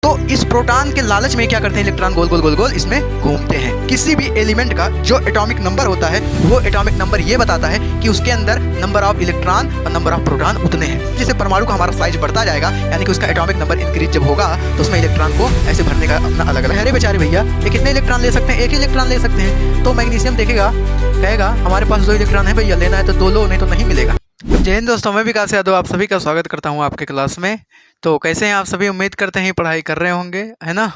तो इस प्रोटॉन के लालच में क्या करते हैं, इलेक्ट्रॉन गोल गोल गोल गोल इसमें घूमते हैं। किसी भी एलिमेंट का जो एटॉमिक नंबर होता है वो एटॉमिक नंबर ये बताता है कि उसके अंदर नंबर ऑफ इलेक्ट्रॉन और नंबर ऑफ प्रोटॉन उतने हैं। जैसे परमाणु का हमारा साइज बढ़ता जाएगा, यानी कि उसका एटॉमिक नंबर इंक्रीज जब होगा तो उसमें इलेक्ट्रॉन को ऐसे भरने का अपना अलग अलग। अरे बेचारे भैया, ये कितने इलेक्ट्रॉन ले सकते हैं? एक ही इलेक्ट्रॉन ले सकते हैं। तो मैग्नीशियम देखेगा, कहेगा हमारे पास 2 इलेक्ट्रॉन है भैया, लेना है तो 2 लो, नहीं तो नहीं मिलेगा। जय हिंद दोस्तों, मैं विकास यादव आप सभी का स्वागत करता हूं आपके क्लास में। तो कैसे हैं आप सभी? उम्मीद करते हैं पढ़ाई कर रहे होंगे, है ना।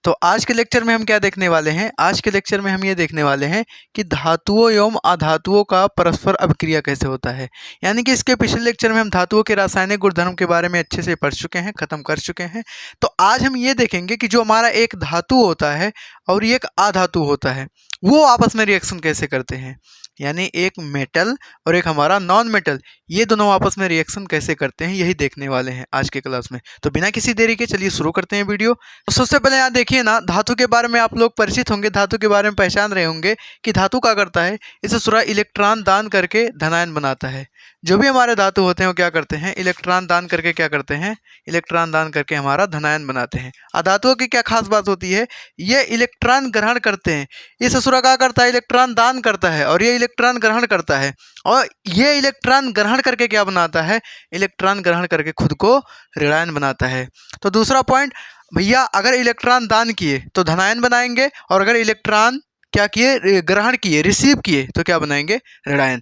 तो आज के लेक्चर में हम क्या देखने वाले हैं? आज के लेक्चर में हम ये देखने वाले हैं कि धातुओं एवं अधातुओं का परस्पर अभिक्रिया कैसे होता है। यानी कि इसके पिछले लेक्चर में हम धातुओं के रासायनिक गुणधर्म के बारे में अच्छे से पढ़ चुके हैं, खत्म कर चुके हैं। तो आज हम ये देखेंगे कि जो हमारा एक धातु होता है और एक अधातु होता है, वो आपस में रिएक्शन कैसे करते हैं। यानी एक मेटल और एक हमारा नॉन मेटल, ये दोनों आपस में रिएक्शन कैसे करते हैं, यही देखने वाले हैं आज के क्लास में। तो बिना किसी देरी के चलिए शुरू करते हैं वीडियो। तो सबसे पहले यहाँ देखिए ना, धातु के बारे में आप लोग परिचित होंगे, धातु के बारे में पहचान रहे होंगे कि धातु क्या करता है। इसे सूरा इलेक्ट्रॉन दान करके धनायन बनाता है। जो भी हमारे धातु होते हैं वो क्या करते हैं, इलेक्ट्रॉन दान करके क्या करते हैं, इलेक्ट्रॉन दान करके हमारा धनायन बनाते हैं। अधातुओं की क्या खास बात होती है, ये इलेक्ट्रॉन ग्रहण करते हैं। ये ससुरा क्या करता है, इलेक्ट्रॉन दान करता है, और ये इलेक्ट्रॉन ग्रहण करता है। और ये इलेक्ट्रॉन ग्रहण करके क्या बनाता है, इलेक्ट्रॉन ग्रहण करके खुद को ऋणायन बनाता है। तो दूसरा पॉइंट भैया, अगर इलेक्ट्रॉन दान किए तो धनायन बनाएंगे, और अगर इलेक्ट्रॉन क्या किए, ग्रहण किए, रिसीव किए, तो क्या बनाएंगे, ऋणायन।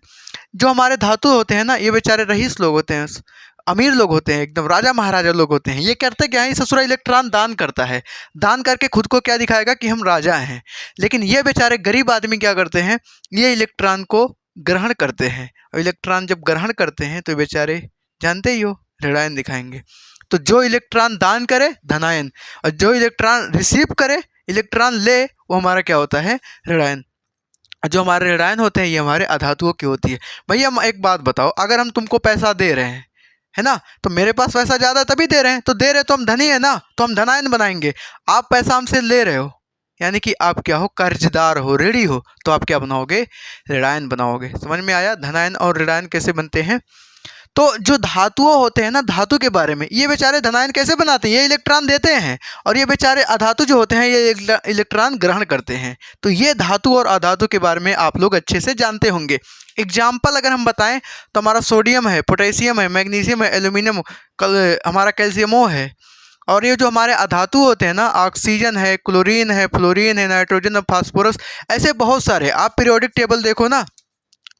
जो हमारे धातु होते हैं ना, ये बेचारे रईस लोग होते हैं, अमीर लोग होते हैं, एकदम राजा महाराजा लोग होते हैं। ये करते क्या है, ससुरा इलेक्ट्रॉन दान करता है, दान करके खुद को क्या दिखाएगा कि हम राजा हैं। लेकिन ये बेचारे गरीब आदमी क्या करते हैं, ये इलेक्ट्रॉन को ग्रहण करते हैं, और इलेक्ट्रॉन जब ग्रहण करते हैं तो बेचारे जानते ही हो, ऋणायन दिखाएंगे। तो जो इलेक्ट्रॉन दान करे धनायन, और जो इलेक्ट्रॉन रिसीव करे, इलेक्ट्रॉन ले, वो हमारा क्या होता है, ऋणायन। जो हमारे ऋणायन होते हैं ये हमारे अधातुओं की होती है। भैया एक बात बताओ, अगर हम तुमको पैसा दे रहे हैं, है ना, तो मेरे पास पैसा ज़्यादा तभी दे रहे हैं, तो दे रहे तो हम धनी है ना, तो हम धनायन बनाएंगे। आप पैसा हमसे ले रहे हो, यानी कि आप क्या हो, कर्जदार हो, ऋणी हो, तो आप क्या बनाओगे, ऋणायन बनाओगे। समझ में आया धनायन और ऋणायन कैसे बनते हैं। तो जो धातुओं होते हैं ना, धातु के बारे में, ये बेचारे धनायन कैसे बनाते हैं, ये इलेक्ट्रॉन देते हैं, और ये बेचारे अधातु जो होते हैं ये इलेक्ट्रॉन ग्रहण करते हैं। तो ये धातु और अधातु के बारे में आप लोग अच्छे से जानते होंगे। एग्जाम्पल अगर हम बताएं तो हमारा सोडियम है, पोटेशियम है, मैग्नीशियम है, एल्यूमिनियम, हमारा कैल्शियमो है। और ये जो हमारे अधातु होते हैं ना, ऑक्सीजन है, क्लोरीन है, फ्लोरीन है, नाइट्रोजन और फास्फोरस, ऐसे बहुत सारे। आप पीरियोडिक टेबल देखो ना,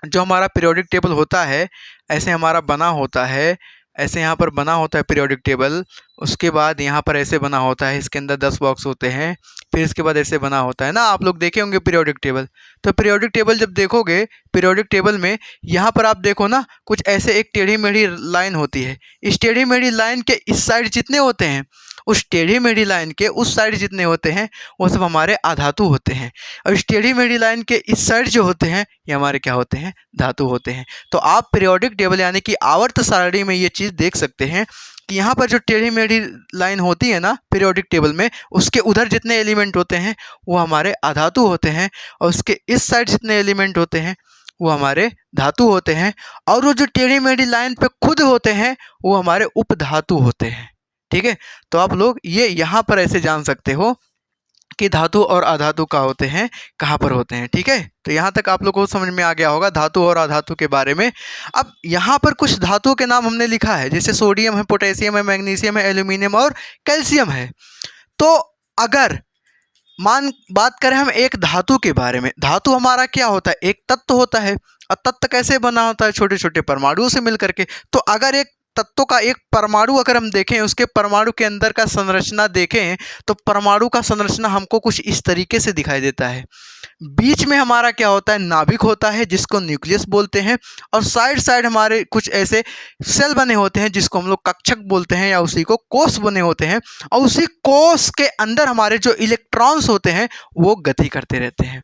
जो हमारा पीरियोडिक टेबल होता है ऐसे हमारा बना होता है, ऐसे यहाँ पर बना होता है पीरियोडिक टेबल। उसके बाद यहाँ पर ऐसे बना होता है, इसके अंदर 10 बॉक्स होते हैं। फिर इसके बाद ऐसे बना होता है ना, आप लोग देखे होंगे पीरियोडिक टेबल। तो पीरियोडिक टेबल जब देखोगे, पीरियोडिक टेबल में यहाँ पर आप देखो ना, कुछ ऐसे एक टेढ़ी मेढ़ी लाइन होती है। इस टेढ़ी मेढ़ी लाइन के इस साइड जितने होते हैं, उस टेढ़ी मेढ़ी लाइन के उस साइड जितने होते हैं, वो सब हमारे अधातु होते हैं। और इस टेढ़ी मेढ़ी लाइन के इस साइड जो होते हैं, ये हमारे क्या होते हैं, धातु होते हैं। तो आप पीरियोडिक टेबल यानी कि आवर्त सारणी में ये चीज़ देख सकते हैं कि यहाँ पर जो टेढ़ी मेढ़ी लाइन होती है ना पीरियोडिक टेबल में, उसके उधर जितने एलिमेंट होते हैं वो हमारे अधातु होते हैं, और उसके इस साइड जितने एलिमेंट होते हैं वो हमारे धातु होते हैं। और वो जो टेढ़ी मेढ़ी लाइन पे खुद होते हैं वो हमारे उपधातु होते हैं। ठीक है, तो आप लोग ये यहाँ पर ऐसे जान सकते हो कि धातु और अधातु का होते हैं, कहाँ पर होते हैं। ठीक है, तो यहाँ तक आप लोगों को समझ में आ गया होगा धातु और अधातु के बारे में। अब यहाँ पर कुछ धातुओं के नाम हमने लिखा है, जैसे सोडियम है, पोटेशियम है, मैग्नीशियम है, एल्यूमिनियम और कैल्शियम है। तो अगर बात करें हम एक धातु के बारे में, धातु हमारा क्या होता है, एक तत्व होता है। और तत्व कैसे बना होता है, छोटे छोटे परमाणुओं से मिल करके। तो अगर एक तत्व का एक परमाणु अगर हम देखें, उसके परमाणु के अंदर का संरचना देखें, तो परमाणु का संरचना हमको कुछ इस तरीके से दिखाई देता है। बीच में हमारा क्या होता है, नाभिक होता है जिसको न्यूक्लियस बोलते हैं, और साइड साइड हमारे कुछ ऐसे सेल बने होते हैं जिसको हम लोग कक्षक बोलते हैं, या उसी को कोष बने होते हैं। और उसी कोष के अंदर हमारे जो इलेक्ट्रॉन्स होते हैं वो गति करते रहते हैं।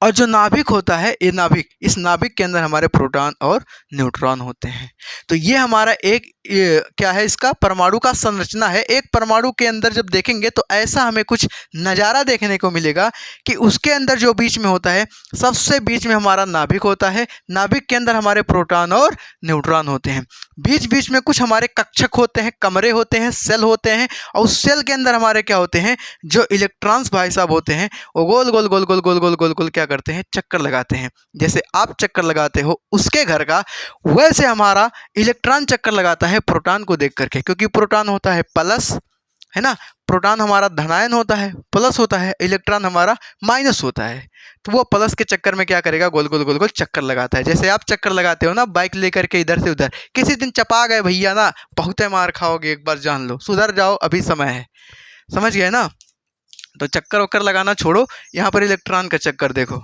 और जो नाभिक होता है, ये नाभिक, इस नाभिक के अंदर हमारे प्रोटॉन और न्यूट्रॉन होते हैं। तो ये हमारा एक क्या है, इसका परमाणु का संरचना है। एक परमाणु के अंदर जब देखेंगे तो ऐसा हमें कुछ नज़ारा देखने को मिलेगा कि उसके अंदर जो बीच में होता है, सबसे बीच में हमारा नाभिक होता है। नाभिक के अंदर हमारे प्रोटॉन और न्यूट्रॉन होते हैं। बीच बीच में कुछ हमारे कक्षक होते हैं, कमरे होते हैं, सेल होते हैं, और उस सेल के अंदर हमारे क्या होते हैं, जो इलेक्ट्रॉन्स भाई साहब होते हैं, वो गोल गोल गोल गोल गोल गोल गोल गोल क्या करते हैं, चक्कर लगाते हैं। जैसे आप चक्कर लगाते हो उसके घर का, वैसे हमारा इलेक्ट्रॉन चक्कर लगाता है प्रोटॉन को देख करके, क्योंकि प्रोटॉन होता है प्लस, है ना, प्रोटॉन हमारा धनायन होता है, प्लस होता है, इलेक्ट्रॉन हमारा माइनस होता है। तो वो प्लस के चक्कर में क्या करेगा, गोल गोल गोल गोल चक्कर लगाता है। जैसे आप चक्कर लगाते हो ना बाइक लेकर के इधर से उधर, किसी दिन चपा गए भैया ना, बहुत मार खाओगे, एक बार जान लो, सुधर जाओ, अभी समय है, समझ गए ना। तो चक्कर वक्कर लगाना छोड़ो, यहाँ पर इलेक्ट्रॉन का चक्कर देखो।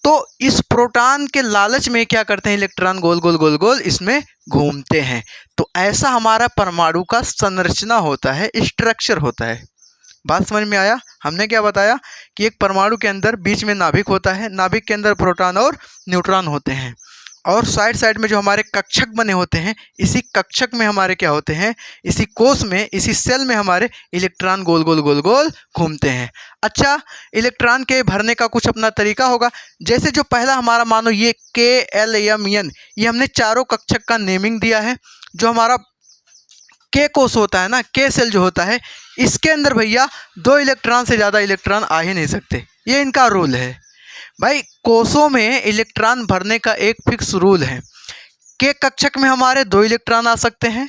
तो इस प्रोटॉन के लालच में क्या करते हैं, इलेक्ट्रॉन गोल गोल गोल गोल इसमें घूमते हैं। तो ऐसा हमारा परमाणु का संरचना होता है, स्ट्रक्चर होता है। बात समझ में आया। हमने क्या बताया कि एक परमाणु के अंदर बीच में नाभिक होता है, नाभिक के अंदर प्रोटॉन और न्यूट्रॉन होते हैं, और साइड साइड में जो हमारे कक्षक बने होते हैं, इसी कक्षक में हमारे क्या होते हैं, इसी कोश में, इसी सेल में हमारे इलेक्ट्रॉन गोल गोल गोल गोल घूमते हैं। अच्छा, इलेक्ट्रॉन के भरने का कुछ अपना तरीका होगा। जैसे जो पहला हमारा मानो ये KLMN, ये हमने चारों कक्षक का नेमिंग दिया है। जो हमारा के कोश होता है ना, के सेल जो होता है, इसके अंदर भैया 2 इलेक्ट्रॉन से ज़्यादा इलेक्ट्रॉन आ ही नहीं सकते, ये इनका रूल है भाई। कोषों में इलेक्ट्रॉन भरने का एक फिक्स रूल है। के कक्षक में हमारे 2 इलेक्ट्रॉन आ सकते हैं,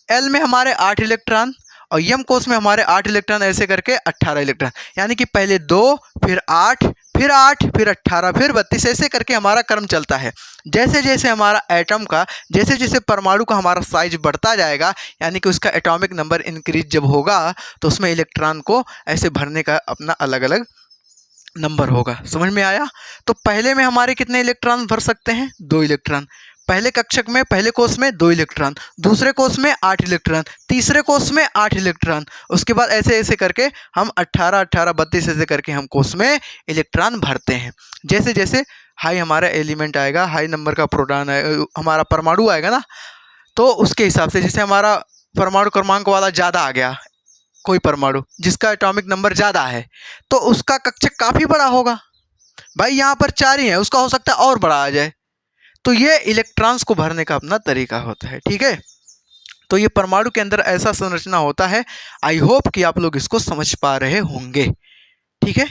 एल में हमारे 8 इलेक्ट्रॉन, और यम कोष में हमारे 8 इलेक्ट्रॉन, ऐसे करके 18 इलेक्ट्रॉन। यानी कि पहले 2, फिर 8, फिर 8, फिर 18, फिर 32, ऐसे करके हमारा क्रम चलता है। जैसे जैसे हमारा एटम का, जैसे जैसे परमाणु का हमारा साइज बढ़ता जाएगा, यानी कि उसका एटॉमिक नंबर इंक्रीज जब होगा, तो उसमें इलेक्ट्रॉन को ऐसे भरने का अपना अलग अलग नंबर होगा। समझ में आया। तो पहले में हमारे कितने इलेक्ट्रॉन भर सकते हैं, 2 इलेक्ट्रॉन। पहले कक्षक में, पहले कोष में 2 इलेक्ट्रॉन, दूसरे कोष में 8 इलेक्ट्रॉन, तीसरे कोष में 8 इलेक्ट्रॉन। उसके बाद ऐसे ऐसे करके हम 18, 18, 32 ऐसे करके हम कोष में इलेक्ट्रॉन भरते हैं। जैसे जैसे हाई हमारा एलिमेंट आएगा, हाई नंबर का प्रोटॉन हमारा परमाणु आएगा ना, तो उसके हिसाब से, जैसे हमारा परमाणु क्रमांक वाला ज़्यादा आ गया, कोई परमाणु जिसका एटॉमिक नंबर ज़्यादा है, तो उसका कक्षक काफ़ी बड़ा होगा। भाई यहाँ पर 4 ही है, उसका हो सकता है और बड़ा आ जाए। तो ये इलेक्ट्रॉन्स को भरने का अपना तरीका होता है, ठीक है। तो ये परमाणु के अंदर ऐसा संरचना होता है। आई होप कि आप लोग इसको समझ पा रहे होंगे, ठीक है।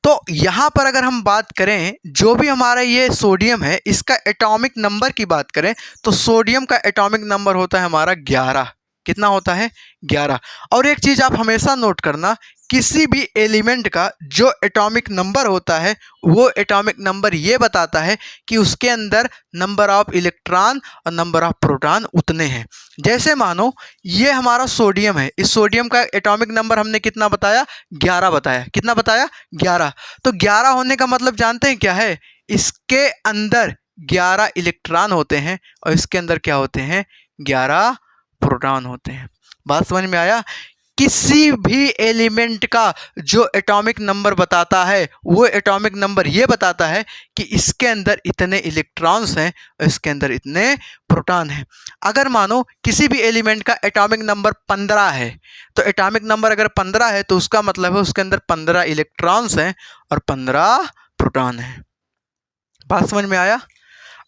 तो यहाँ पर अगर हम बात करें, जो भी हमारा ये सोडियम है, इसका एटॉमिक नंबर की बात करें, तो सोडियम का एटॉमिक नंबर होता है हमारा 11। कितना होता है, 11। और एक चीज़ आप हमेशा नोट करना, किसी भी एलिमेंट का जो एटॉमिक नंबर होता है, वो एटॉमिक नंबर ये बताता है कि उसके अंदर नंबर ऑफ इलेक्ट्रॉन और नंबर ऑफ प्रोटॉन उतने हैं। जैसे मानो ये हमारा सोडियम है, इस सोडियम का एटॉमिक नंबर हमने कितना बताया, 11 बताया। कितना बताया, 11। तो 11 होने का मतलब जानते हैं क्या है, इसके अंदर 11 इलेक्ट्रॉन होते हैं, और इसके अंदर क्या होते हैं, 11 प्रोटॉन होते हैं। बात समझ में आया। किसी भी एलिमेंट का जो एटॉमिक नंबर बताता है, वो एटॉमिक नंबर ये बताता है कि इसके अंदर इतने इलेक्ट्रॉन्स हैं और इसके अंदर इतने प्रोटॉन हैं। अगर मानो किसी भी एलिमेंट का एटॉमिक नंबर 15 है, तो एटॉमिक नंबर अगर 15 है तो उसका मतलब है उसके अंदर 15 इलेक्ट्रॉन्स हैं और 15 प्रोटॉन हैं। बात समझ में आया।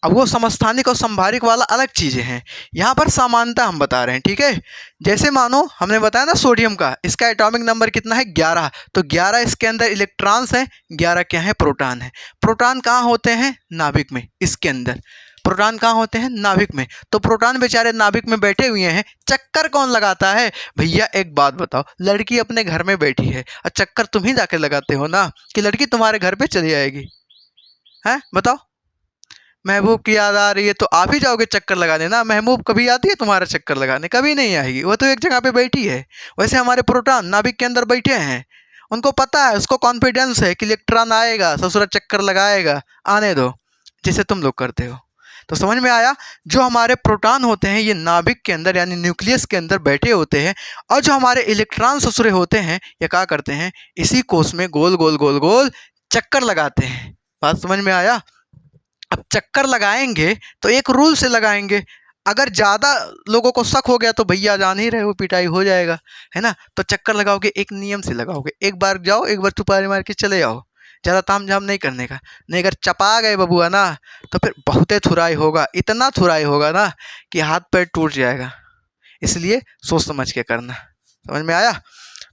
अब वो समस्थानिक और संभारिक वाला अलग चीज़ें हैं, यहाँ पर समानता हम बता रहे हैं, ठीक है। जैसे मानो हमने बताया ना सोडियम का, इसका एटॉमिक नंबर कितना है, 11। तो 11 इसके अंदर इलेक्ट्रॉन्स हैं, 11 क्या है, प्रोटॉन है। प्रोटॉन कहाँ होते हैं, नाभिक में। इसके अंदर प्रोटॉन कहाँ होते हैं, नाभिक में। तो प्रोटॉन बेचारे नाभिक में बैठे हुए हैं, चक्कर कौन लगाता है भैया। एक बात बताओ, लड़की अपने घर में बैठी है और चक्कर तुम ही जाके लगाते हो ना, कि लड़की तुम्हारे घर पर चली आएगी, है बताओ। महबूब की याद आ रही है तो आप ही जाओगे चक्कर लगाने ना। महबूब कभी आती है तुम्हारा चक्कर लगाने, कभी नहीं आएगी, वो तो एक जगह पे बैठी है। वैसे हमारे प्रोटॉन नाभिक के अंदर बैठे हैं, उनको पता है, उसको कॉन्फिडेंस है कि इलेक्ट्रॉन आएगा, ससुरा चक्कर लगाएगा, आने दो, जैसे तुम लोग करते हो। तो समझ में आया। जो हमारे प्रोटॉन होते हैं ये नाभिक के अंदर यानी न्यूक्लियस के अंदर बैठे होते हैं, और जो हमारे इलेक्ट्रॉन ससुरे होते हैं ये क्या करते हैं, इसी कोष में गोल गोल गोल गोल चक्कर लगाते हैं। बात समझ में आया? अब चक्कर लगाएंगे तो एक रूल से लगाएंगे। अगर ज़्यादा लोगों को शक हो गया तो भैया जान ही रहे हो पिटाई हो जाएगा, है ना? तो चक्कर लगाओगे एक नियम से लगाओगे, एक बार जाओ एक बार चुपारी मार के चले जाओ, ज़्यादा ताम झाम नहीं करने का। नहीं अगर चपा गए बबुआ ना तो फिर बहुते थुराई होगा, इतना थुराई होगा ना कि हाथ पैर टूट जाएगा। इसलिए सोच समझ के करना। समझ में आया?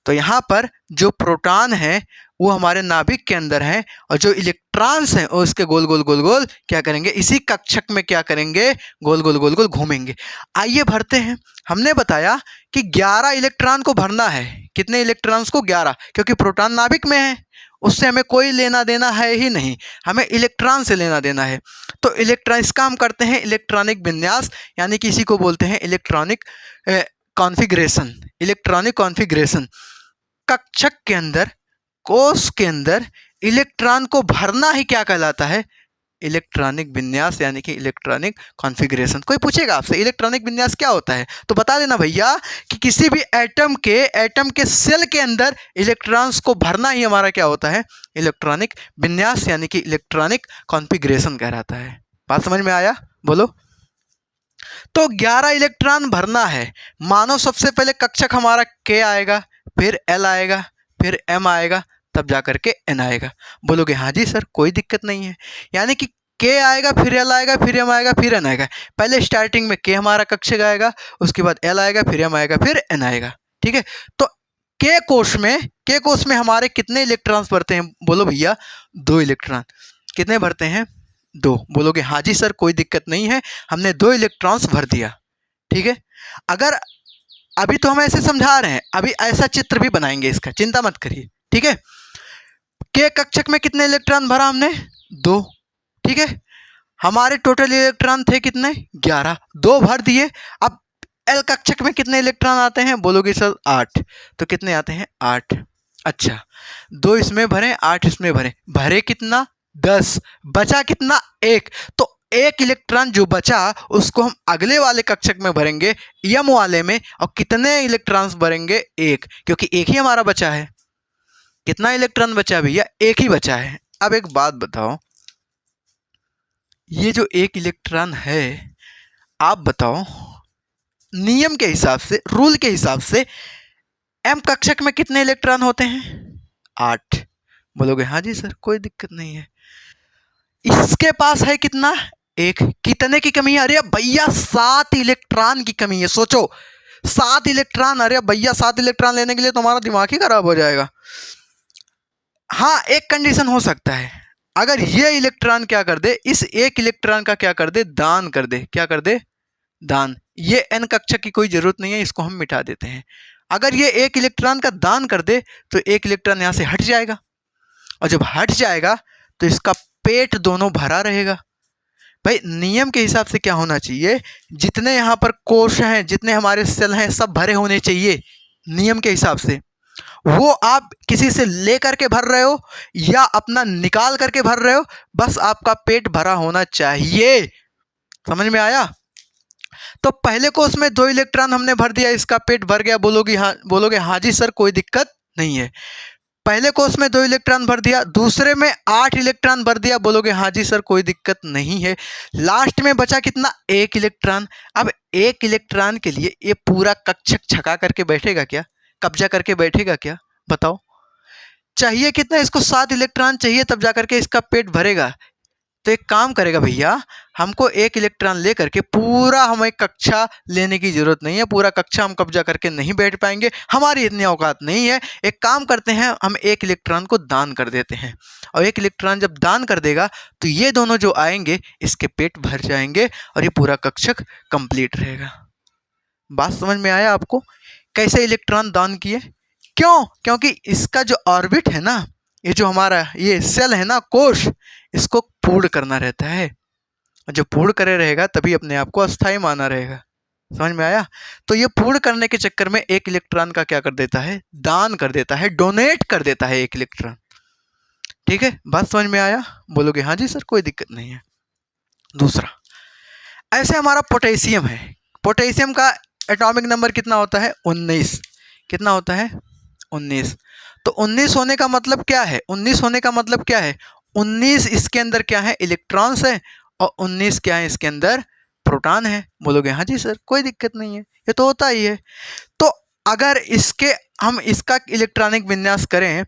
तो यहाँ पर जो प्रोटॉन है वो हमारे नाभिक के अंदर है और जो इलेक्ट्रॉन्स हैं वो इसके गोल गोल गोल गोल क्या करेंगे, इसी कक्षक में क्या करेंगे, गोल गोल गोल गोल घूमेंगे। आइए भरते हैं। हमने बताया कि 11 इलेक्ट्रॉन को भरना है। कितने इलेक्ट्रॉन्स को? 11, क्योंकि प्रोटॉन नाभिक में है, उससे हमें कोई लेना देना है ही नहीं, हमें इलेक्ट्रॉन से लेना देना है। तो इलेक्ट्रॉन, इसका हम करते हैं इलेक्ट्रॉनिक विन्यास, यानी कि इसी को बोलते हैं इलेक्ट्रॉनिक कॉन्फ़िगरेशन। इलेक्ट्रॉनिक कॉन्फ़िगरेशन कक्षक के अंदर, कोष के अंदर इलेक्ट्रॉन को भरना ही क्या कहलाता है? इलेक्ट्रॉनिक विन्यास, यानी कि इलेक्ट्रॉनिक कॉन्फ़िगरेशन। कोई पूछेगा आपसे इलेक्ट्रॉनिक विन्यास क्या होता है तो बता देना भैया कि किसी भी एटम के सेल के अंदर इलेक्ट्रॉन्स को भरना ही हमारा क्या होता है? इलेक्ट्रॉनिक विन्यास, यानी कि इलेक्ट्रॉनिक कॉन्फ़िगरेशन कहलाता है। बात समझ में आया? बोलो। तो 11 इलेक्ट्रॉन भरना है। मानो सबसे पहले कक्षक हमारा K आएगा, फिर L आएगा, फिर M आएगा, तब जा करके N आएगा। बोलोगे हाँ जी सर कोई दिक्कत नहीं है। यानी कि K आएगा, फिर L आएगा, फिर M आएगा, फिर N आएगा। पहले स्टार्टिंग में K हमारा कक्षक आएगा, उसके बाद L आएगा, फिर M आएगा, फिर N आएगा। ठीक है। तो K कोष में हमारे कितने इलेक्ट्रॉन्स भरते हैं? बोलो भैया 2 इलेक्ट्रॉन। कितने भरते हैं? 2। बोलोगे हाँ जी सर कोई दिक्कत नहीं है, हमने 2 इलेक्ट्रॉन्स भर दिया। ठीक है। अगर अभी तो हम ऐसे समझा रहे हैं, अभी ऐसा चित्र भी बनाएंगे इसका, चिंता मत करिए। ठीक है। K कक्षक में कितने इलेक्ट्रॉन भरा हमने? 2। ठीक है। हमारे टोटल इलेक्ट्रॉन थे कितने? 11। 2 भर दिए। अब L कक्षक में कितने इलेक्ट्रॉन आते हैं? बोलोगे सर 8। तो कितने आते हैं? 8। अच्छा, 2 इसमें भरे, 8 इसमें भरे, भरे कितना? 10। बचा कितना? 1। तो 1 इलेक्ट्रॉन जो बचा उसको हम अगले वाले कक्षक में भरेंगे, M वाले में। और कितने इलेक्ट्रॉन्स भरेंगे? 1, क्योंकि 1 ही हमारा बचा है। कितना इलेक्ट्रॉन बचा भैया? 1 ही बचा है। अब एक बात बताओ, ये जो 1 इलेक्ट्रॉन है, आप बताओ नियम के हिसाब से, रूल के हिसाब से M कक्षक में कितने इलेक्ट्रॉन होते हैं? 8। बोलोगे हाँ जी सर कोई दिक्कत नहीं है। इसके पास है कितना? 1। कितने की कमी है? अरे भैया 7 इलेक्ट्रॉन की कमी है। सोचो 7 इलेक्ट्रॉन, अरे भैया 7 इलेक्ट्रॉन लेने के लिए तुम्हारा दिमाग ही खराब हो जाएगा। हाँ, एक कंडीशन हो सकता है, अगर ये इलेक्ट्रॉन क्या कर दे, इस 1 इलेक्ट्रॉन का क्या कर दे? दान कर दे। क्या कर दे? दान। ये N कक्षक की कोई जरूरत नहीं है, इसको हम मिटा देते हैं। अगर ये 1 इलेक्ट्रॉन का दान कर दे तो 1 इलेक्ट्रॉन यहाँ से हट जाएगा, और जब हट जाएगा तो इसका पेट दोनों भरा रहेगा। भाई नियम के हिसाब से क्या होना चाहिए? जितने यहाँ पर कोश हैं, जितने हमारे सेल हैं, सब भरे होने चाहिए नियम के हिसाब से। वो आप किसी से ले करके भर रहे हो या अपना निकाल करके भर रहे हो, बस आपका पेट भरा होना चाहिए। समझ में आया? तो पहले कोष में 2 इलेक्ट्रॉन हमने भर दिया, इसका पेट भर गया। बोलोगे हाँ जी सर कोई दिक्कत नहीं है। पहले कोष में 2 इलेक्ट्रॉन भर दिया, दूसरे में 8 इलेक्ट्रॉन भर दिया। बोलोगे हाँ जी सर कोई दिक्कत नहीं है। लास्ट में बचा कितना? 1 इलेक्ट्रॉन। अब 1 इलेक्ट्रॉन के लिए ये पूरा कक्षक छका करके बैठेगा क्या? कब्जा करके बैठेगा क्या? बताओ। चाहिए कितना इसको? 7 इलेक्ट्रॉन चाहिए, तब जा करके इसका पेट भरेगा। तो एक काम करेगा भैया, हमको 1 इलेक्ट्रॉन लेकर के पूरा, हमें कक्षा लेने की जरूरत नहीं है, पूरा कक्षा हम कब्जा करके नहीं बैठ पाएंगे, हमारी इतनी औकात नहीं है। एक काम करते हैं, हम 1 इलेक्ट्रॉन को दान कर देते हैं, और 1 इलेक्ट्रॉन जब दान कर देगा तो ये दोनों जो आएंगे इसके पेट भर जाएंगे और ये पूरा कक्षक कंप्लीट रहेगा। बात समझ में आया आपको? कैसे इलेक्ट्रॉन दान किए? क्यों? क्योंकि इसका जो ऑर्बिट है ना, ये जो हमारा ये सेल है ना, कोश, इसको पूर्ण करना रहता है। जब पूर्ण करे रहेगा तभी अपने आप को अस्थायी माना रहेगा। समझ में आया? तो ये पूर्ण करने के चक्कर में 1 इलेक्ट्रॉन का क्या कर देता है? दान कर देता है, डोनेट कर देता है 1 इलेक्ट्रॉन। ठीक है, बात समझ में आया? बोलोगे हाँ जी सर कोई दिक्कत नहीं है। दूसरा, ऐसे हमारा पोटेशियम है। पोटेशियम का एटॉमिक नंबर कितना होता है? 19। कितना होता है? 19। तो 19 होने का मतलब क्या है? 19 होने का मतलब क्या है? 19 इसके अंदर क्या है, इलेक्ट्रॉन्स है, और 19 क्या है, इसके अंदर प्रोटॉन है। बोलोगे हाँ जी सर कोई दिक्कत नहीं है, ये तो होता ही है। तो अगर हम इसका इलेक्ट्रॉनिक विन्यास करें,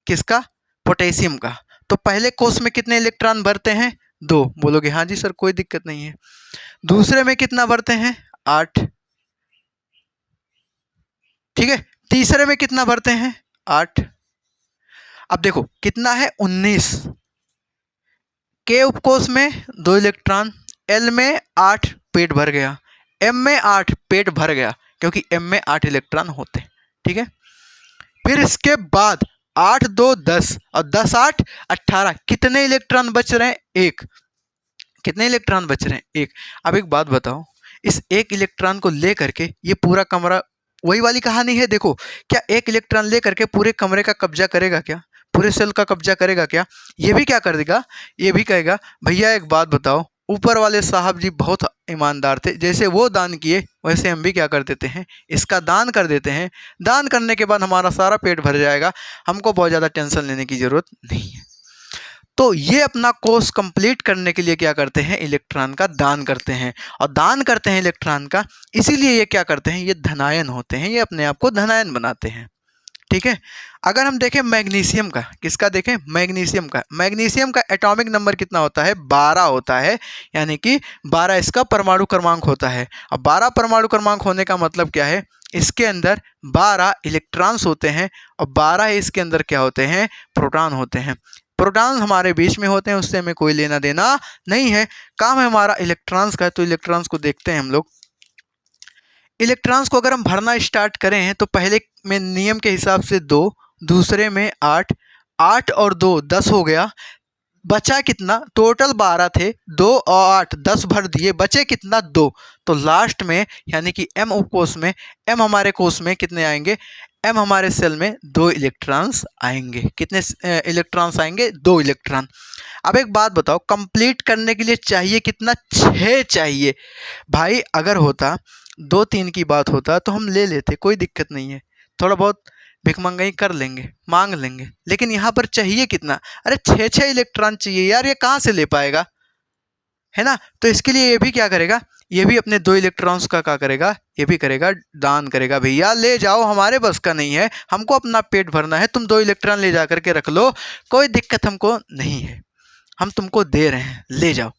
किसका, पोटेशियम का, तो पहले कोष में कितने इलेक्ट्रॉन भरते हैं, 2। बोलोगे हाँ जी सर कोई दिक्कत नहीं है। दूसरे में कितना भरते हैं, 8। ठीक है, तीसरे में कितना भरते हैं, 8। अब देखो कितना है, 19। के उपकोष में 2 इलेक्ट्रॉन, एल में 8 पेट भर गया, एम में 8 पेट भर गया, क्योंकि एम में 8 इलेक्ट्रॉन होते हैं। ठीक है, फिर इसके बाद 8 2 10 और 10 8 18, कितने इलेक्ट्रॉन बच रहे हैं, 1। कितने इलेक्ट्रॉन बच रहे हैं, 1। अब एक बात बताओ, इस 1 इलेक्ट्रॉन को लेकर के ये पूरा कमरा, वही वाली कहानी है, देखो क्या 1 इलेक्ट्रॉन लेकर के पूरे कमरे का कब्जा करेगा क्या, पूरे सेल का कब्जा करेगा क्या, ये भी क्या कर देगा, ये भी कहेगा भैया एक बात बताओ, ऊपर वाले साहब जी बहुत ईमानदार थे, जैसे वो दान किए वैसे हम भी क्या कर देते हैं, इसका दान कर देते हैं। दान करने के बाद हमारा सारा पेट भर जाएगा, हमको बहुत ज़्यादा टेंशन लेने की ज़रूरत नहीं है। तो ये अपना कोर्स कंप्लीट करने के लिए क्या करते हैं, इलेक्ट्रॉन का दान करते हैं, और दान करते हैं इलेक्ट्रॉन का, इसीलिए ये क्या करते हैं, ये धनायन होते हैं, ये अपने आप को धनायन बनाते हैं। ठीक है, अगर हम देखें मैग्नीशियम का, किसका देखें, मैग्नीशियम का एटॉमिक नंबर कितना होता है, 12 होता है, यानी कि 12 इसका परमाणु क्रमांक होता है। अब 12 परमाणु क्रमांक होने का मतलब क्या है, इसके अंदर 12 इलेक्ट्रॉन्स होते हैं, और 12 इसके अंदर क्या होते हैं, प्रोटॉन होते हैं। प्रोटॉन हमारे बीच में होते हैं, उससे हमें कोई लेना देना नहीं है, काम है हमारा इलेक्ट्रॉन्स का। तो इलेक्ट्रॉन्स को देखते हैं हम लोग। इलेक्ट्रॉन्स को अगर हम भरना स्टार्ट करें तो पहले में नियम के हिसाब से 2, दूसरे में 8, 8 और 2 10 हो गया, बचा कितना, टोटल 12 थे, 2 और 8 10 भर दिए, बचे कितना, 2। तो लास्ट में यानी कि एम उपकोष में, एम हमारे कोष में कितने आएंगे, एम हमारे सेल में 2 इलेक्ट्रॉन्स आएंगे। कितने इलेक्ट्रॉन्स आएंगे, 2 इलेक्ट्रॉन। अब एक बात बताओ, कंप्लीट करने के लिए चाहिए कितना, 6 चाहिए। भाई अगर होता 2 3 की बात होता तो हम ले लेते, कोई दिक्कत नहीं है, थोड़ा बहुत भिखमंगाई कर लेंगे, मांग लेंगे, लेकिन यहाँ पर चाहिए कितना, अरे 6 इलेक्ट्रॉन चाहिए यार, ये कहाँ से ले पाएगा, है ना। तो इसके लिए ये भी क्या करेगा, ये भी अपने 2 इलेक्ट्रॉन्स का क्या करेगा, ये भी करेगा, दान करेगा, भैया ले जाओ, हमारे बस का नहीं है, हमको अपना पेट भरना है, तुम 2 इलेक्ट्रॉन ले जा करके रख लो, कोई दिक्कत हमको नहीं है, हम तुमको दे रहे हैं, ले जाओ,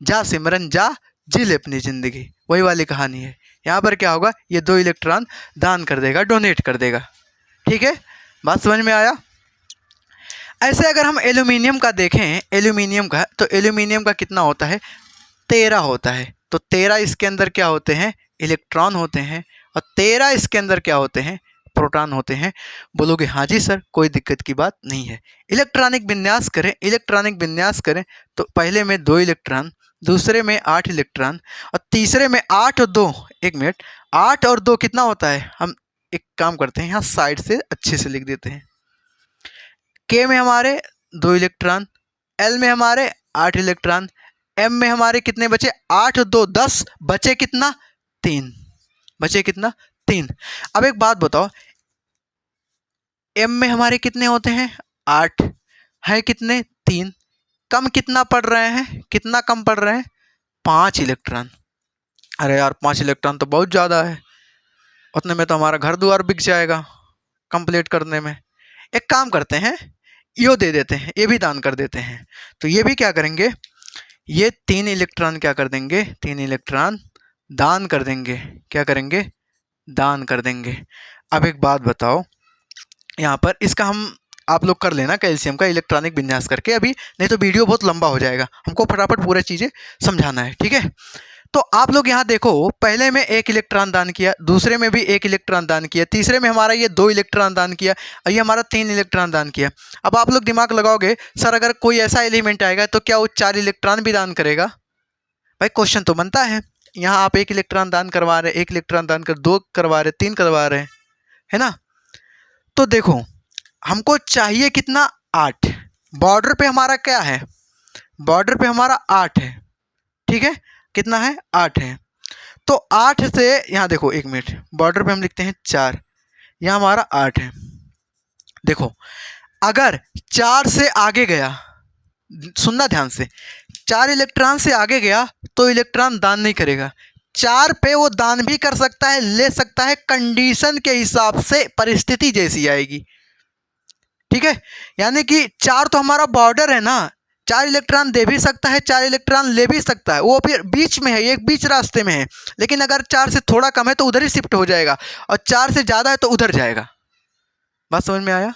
जा सिमरन जा, जी ले अपनी ज़िंदगी। वही वाली कहानी है। यहाँ पर क्या होगा, ये 2 इलेक्ट्रॉन दान कर देगा, डोनेट कर देगा। ठीक है, बात समझ में आया। ऐसे अगर हम एल्यूमिनियम का देखें, एल्यूमिनियम का, तो एल्यूमिनियम का कितना होता है, 13 होता है। तो 13 इसके अंदर क्या होते हैं, इलेक्ट्रॉन होते हैं, और 13 इसके अंदर क्या होते हैं, प्रोटॉन होते हैं। बोलोगे हाँ जी सर कोई दिक्कत की बात नहीं है। इलेक्ट्रॉनिक विन्यास करें, इलेक्ट्रॉनिक विन्यास करें तो पहले में 2 इलेक्ट्रॉन, दूसरे में 8 इलेक्ट्रॉन, और तीसरे में 8 और 2, 1 मिनट, 8 और 2 कितना होता है, हम एक काम करते हैं, यहाँ साइड से अच्छे से लिख देते हैं। के में हमारे 2 इलेक्ट्रॉन, एल में हमारे 8 इलेक्ट्रॉन, एम में हमारे कितने बचे, 8 2 10, बचे कितना, 3, बचे कितना, 3। अब एक बात बताओ, एम में हमारे कितने होते हैं, 8 है, कितने, 3, कम कितना पड़ रहे हैं, कितना कम पड़ रहे हैं, 5 इलेक्ट्रॉन। अरे यार 5 इलेक्ट्रॉन तो बहुत ज़्यादा है, उतने में तो हमारा घर द्वार बिक जाएगा कंप्लीट करने में। एक काम करते हैं, यो दे देते हैं, ये भी दान कर देते हैं। तो ये भी क्या करेंगे, ये 3 इलेक्ट्रॉन क्या कर देंगे, 3 इलेक्ट्रॉन दान कर देंगे, क्या करेंगे, दान कर देंगे। अब एक बात बताओ, यहाँ पर इसका हम आप लोग कर लेना कैल्शियम का इलेक्ट्रॉनिक विन्यास करके अभी, नहीं तो वीडियो बहुत लंबा हो जाएगा, हमको फटाफट पूरा चीज़ें समझाना है। ठीक है, तो आप लोग यहाँ देखो, पहले में 1 इलेक्ट्रॉन दान किया, दूसरे में भी 1 इलेक्ट्रॉन दान किया, तीसरे में हमारा ये 2 इलेक्ट्रॉन दान किया, और ये हमारा 3 इलेक्ट्रॉन दान किया। अब आप लोग दिमाग लगाओगे, सर अगर कोई ऐसा एलिमेंट आएगा तो क्या वो 4 इलेक्ट्रॉन भी दान करेगा, भाई क्वेश्चन तो बनता है। यहाँ आप 1 इलेक्ट्रॉन दान करवा रहे, 1 इलेक्ट्रॉन दान कर, 2 करवा रहे, 3 करवा रहे, है ना। तो देखो हमको चाहिए कितना, 8। बॉर्डर पे हमारा क्या है, बॉर्डर पे हमारा 8 है, ठीक है, कितना है, 8 है। तो 8 से यहाँ देखो, 1 मिनट, बॉर्डर पे हम लिखते हैं 4, यहाँ हमारा 8 है। देखो अगर 4 से आगे गया सुनना ध्यान से, 4 इलेक्ट्रॉन से आगे गया तो इलेक्ट्रॉन दान नहीं करेगा, 4 पे वो दान भी कर सकता है, ले सकता है, कंडीशन के हिसाब से, परिस्थिति जैसी आएगी। ठीक है, यानी कि 4 तो हमारा बॉर्डर है ना, 4 इलेक्ट्रॉन दे भी सकता है, 4 इलेक्ट्रॉन ले भी सकता है, वो फिर बीच में है, एक बीच रास्ते में है। लेकिन अगर 4 से थोड़ा कम है तो उधर ही शिफ्ट हो जाएगा, और 4 से ज़्यादा है तो उधर जाएगा। बात समझ में आया?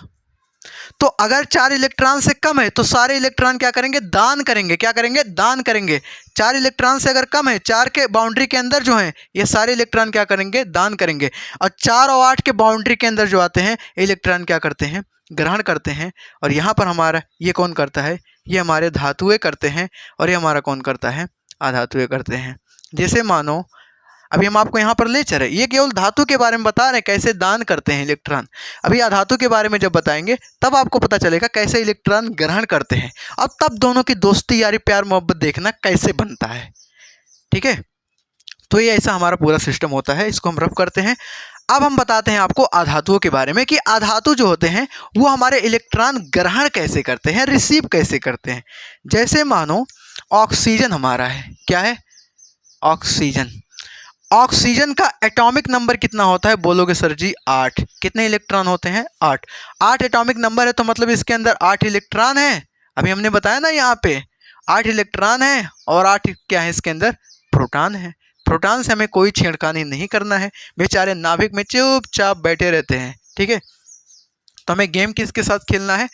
तो अगर 4 इलेक्ट्रॉन से कम है तो सारे इलेक्ट्रॉन क्या करेंगे? दान करेंगे। क्या करेंगे? दान करेंगे। 4 इलेक्ट्रॉन से अगर कम है, 4 के बाउंड्री के अंदर जो है, ये सारे इलेक्ट्रॉन क्या करेंगे? दान करेंगे। और 4 और 8 के बाउंड्री के अंदर जो आते हैं इलेक्ट्रॉन क्या करते हैं? ग्रहण करते हैं। और यहाँ पर हमारा ये कौन करता है? ये हमारे धातुएं करते हैं। और ये हमारा कौन करता है? अधातुएं करते हैं। जैसे मानो अभी हम आपको यहाँ पर ले चले, ये केवल धातु के बारे में बता रहे हैं कैसे दान करते हैं इलेक्ट्रॉन। अभी अधातु के बारे में जब बताएंगे तब आपको पता चलेगा कैसे इलेक्ट्रॉन ग्रहण करते हैं, और तब दोनों की दोस्ती यारी प्यार मोहब्बत देखना कैसे बनता है। ठीक है, तो ये ऐसा हमारा पूरा सिस्टम होता है, इसको हम रफ करते हैं। अब हम बताते हैं आपको अधातुओं के बारे में कि अधातु जो होते हैं वो हमारे इलेक्ट्रॉन ग्रहण कैसे करते हैं, रिसीव कैसे करते हैं। जैसे मानो ऑक्सीजन हमारा है, क्या है? ऑक्सीजन। ऑक्सीजन का एटॉमिक नंबर कितना होता है? बोलोगे सर जी 8। कितने इलेक्ट्रॉन होते हैं? 8। 8 एटॉमिक नंबर है तो मतलब इसके अंदर 8 इलेक्ट्रॉन है। अभी हमने बताया ना यहाँ पे 8 इलेक्ट्रॉन है, और 8 क्या है इसके अंदर? प्रोटॉन है। प्रोटॉन से हमें कोई छेड़खानी नहीं करना है, बेचारे नाभिक में चुपचाप बैठे रहते हैं। ठीक है, तो हमें गेम किसके साथ खेलना है?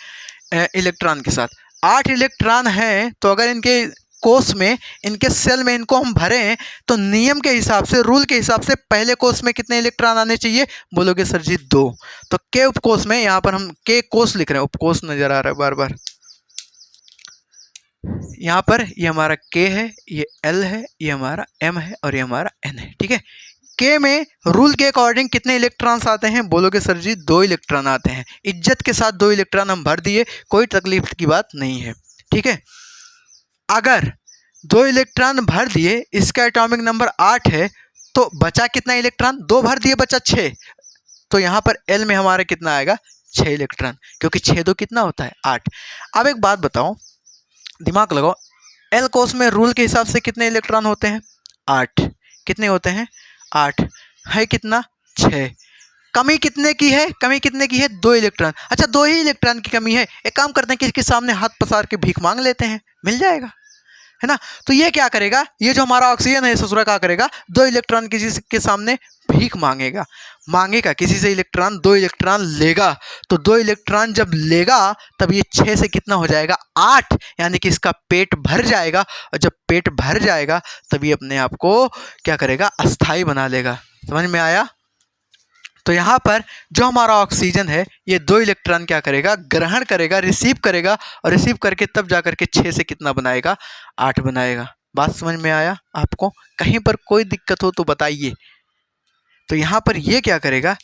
इलेक्ट्रॉन के साथ। 8 इलेक्ट्रॉन है तो अगर इनके कोष में, इनके सेल में इनको हम भरें तो नियम के हिसाब से, रूल के हिसाब से पहले कोष में कितने इलेक्ट्रॉन आने चाहिए? बोलोगे सर जी 2। तो के उपकोष में, यहाँ पर हम के कोष लिख रहे हैं, उपकोष नजर आ रहा है बार बार। यहाँ पर ये हमारा के है, ये एल है, ये हमारा एम है, और ये हमारा एन है। ठीक है, के में रूल के अकॉर्डिंग कितने इलेक्ट्रॉन्स आते हैं? बोलोगे सर जी 2 इलेक्ट्रॉन आते हैं। इज्जत के साथ 2 इलेक्ट्रॉन हम भर दिए, कोई तकलीफ की बात नहीं है। ठीक है, अगर 2 इलेक्ट्रॉन भर दिए, इसका एटॉमिक नंबर 8 है, तो बचा कितना इलेक्ट्रॉन? 2 भर दिए, बचा 6। तो यहाँ पर एल में हमारा कितना आएगा? 6 इलेक्ट्रॉन, क्योंकि 6 2 कितना होता है? 8। अब एक बात बताओ, दिमाग लगाओ, एल कोष में रूल के हिसाब से कितने इलेक्ट्रॉन होते हैं? 8। कितने होते हैं? 8 है। कितना? 6। कमी कितने की है? कमी कितने की है? 2 इलेक्ट्रॉन। अच्छा, 2 ही इलेक्ट्रॉन की कमी है, एक काम करते हैं कि इसके सामने हाथ पसार के भीख मांग लेते हैं, मिल जाएगा, है ना। तो ये क्या करेगा? ये जो हमारा ऑक्सीजन है ससुरा क्या करेगा? 2 इलेक्ट्रॉन किसी के सामने भीख मांगेगा, किसी से इलेक्ट्रॉन, 2 इलेक्ट्रॉन लेगा। तो 2 इलेक्ट्रॉन जब लेगा तब ये 6 से कितना हो जाएगा? 8, यानी कि इसका पेट भर जाएगा। और जब पेट भर जाएगा तब ये अपने आप को क्या करेगा? अस्थाई बना लेगा। समझ में आया? तो यहाँ पर जो हमारा ऑक्सीजन है ये 2 इलेक्ट्रॉन क्या करेगा? ग्रहण करेगा, रिसीव करेगा, और रिसीव करके तब जा करके 6 से कितना बनाएगा? 8 बनाएगा। बात समझ में आया आपको? कहीं पर कोई दिक्कत हो तो बताइए। तो यहाँ पर ये क्या करेगा?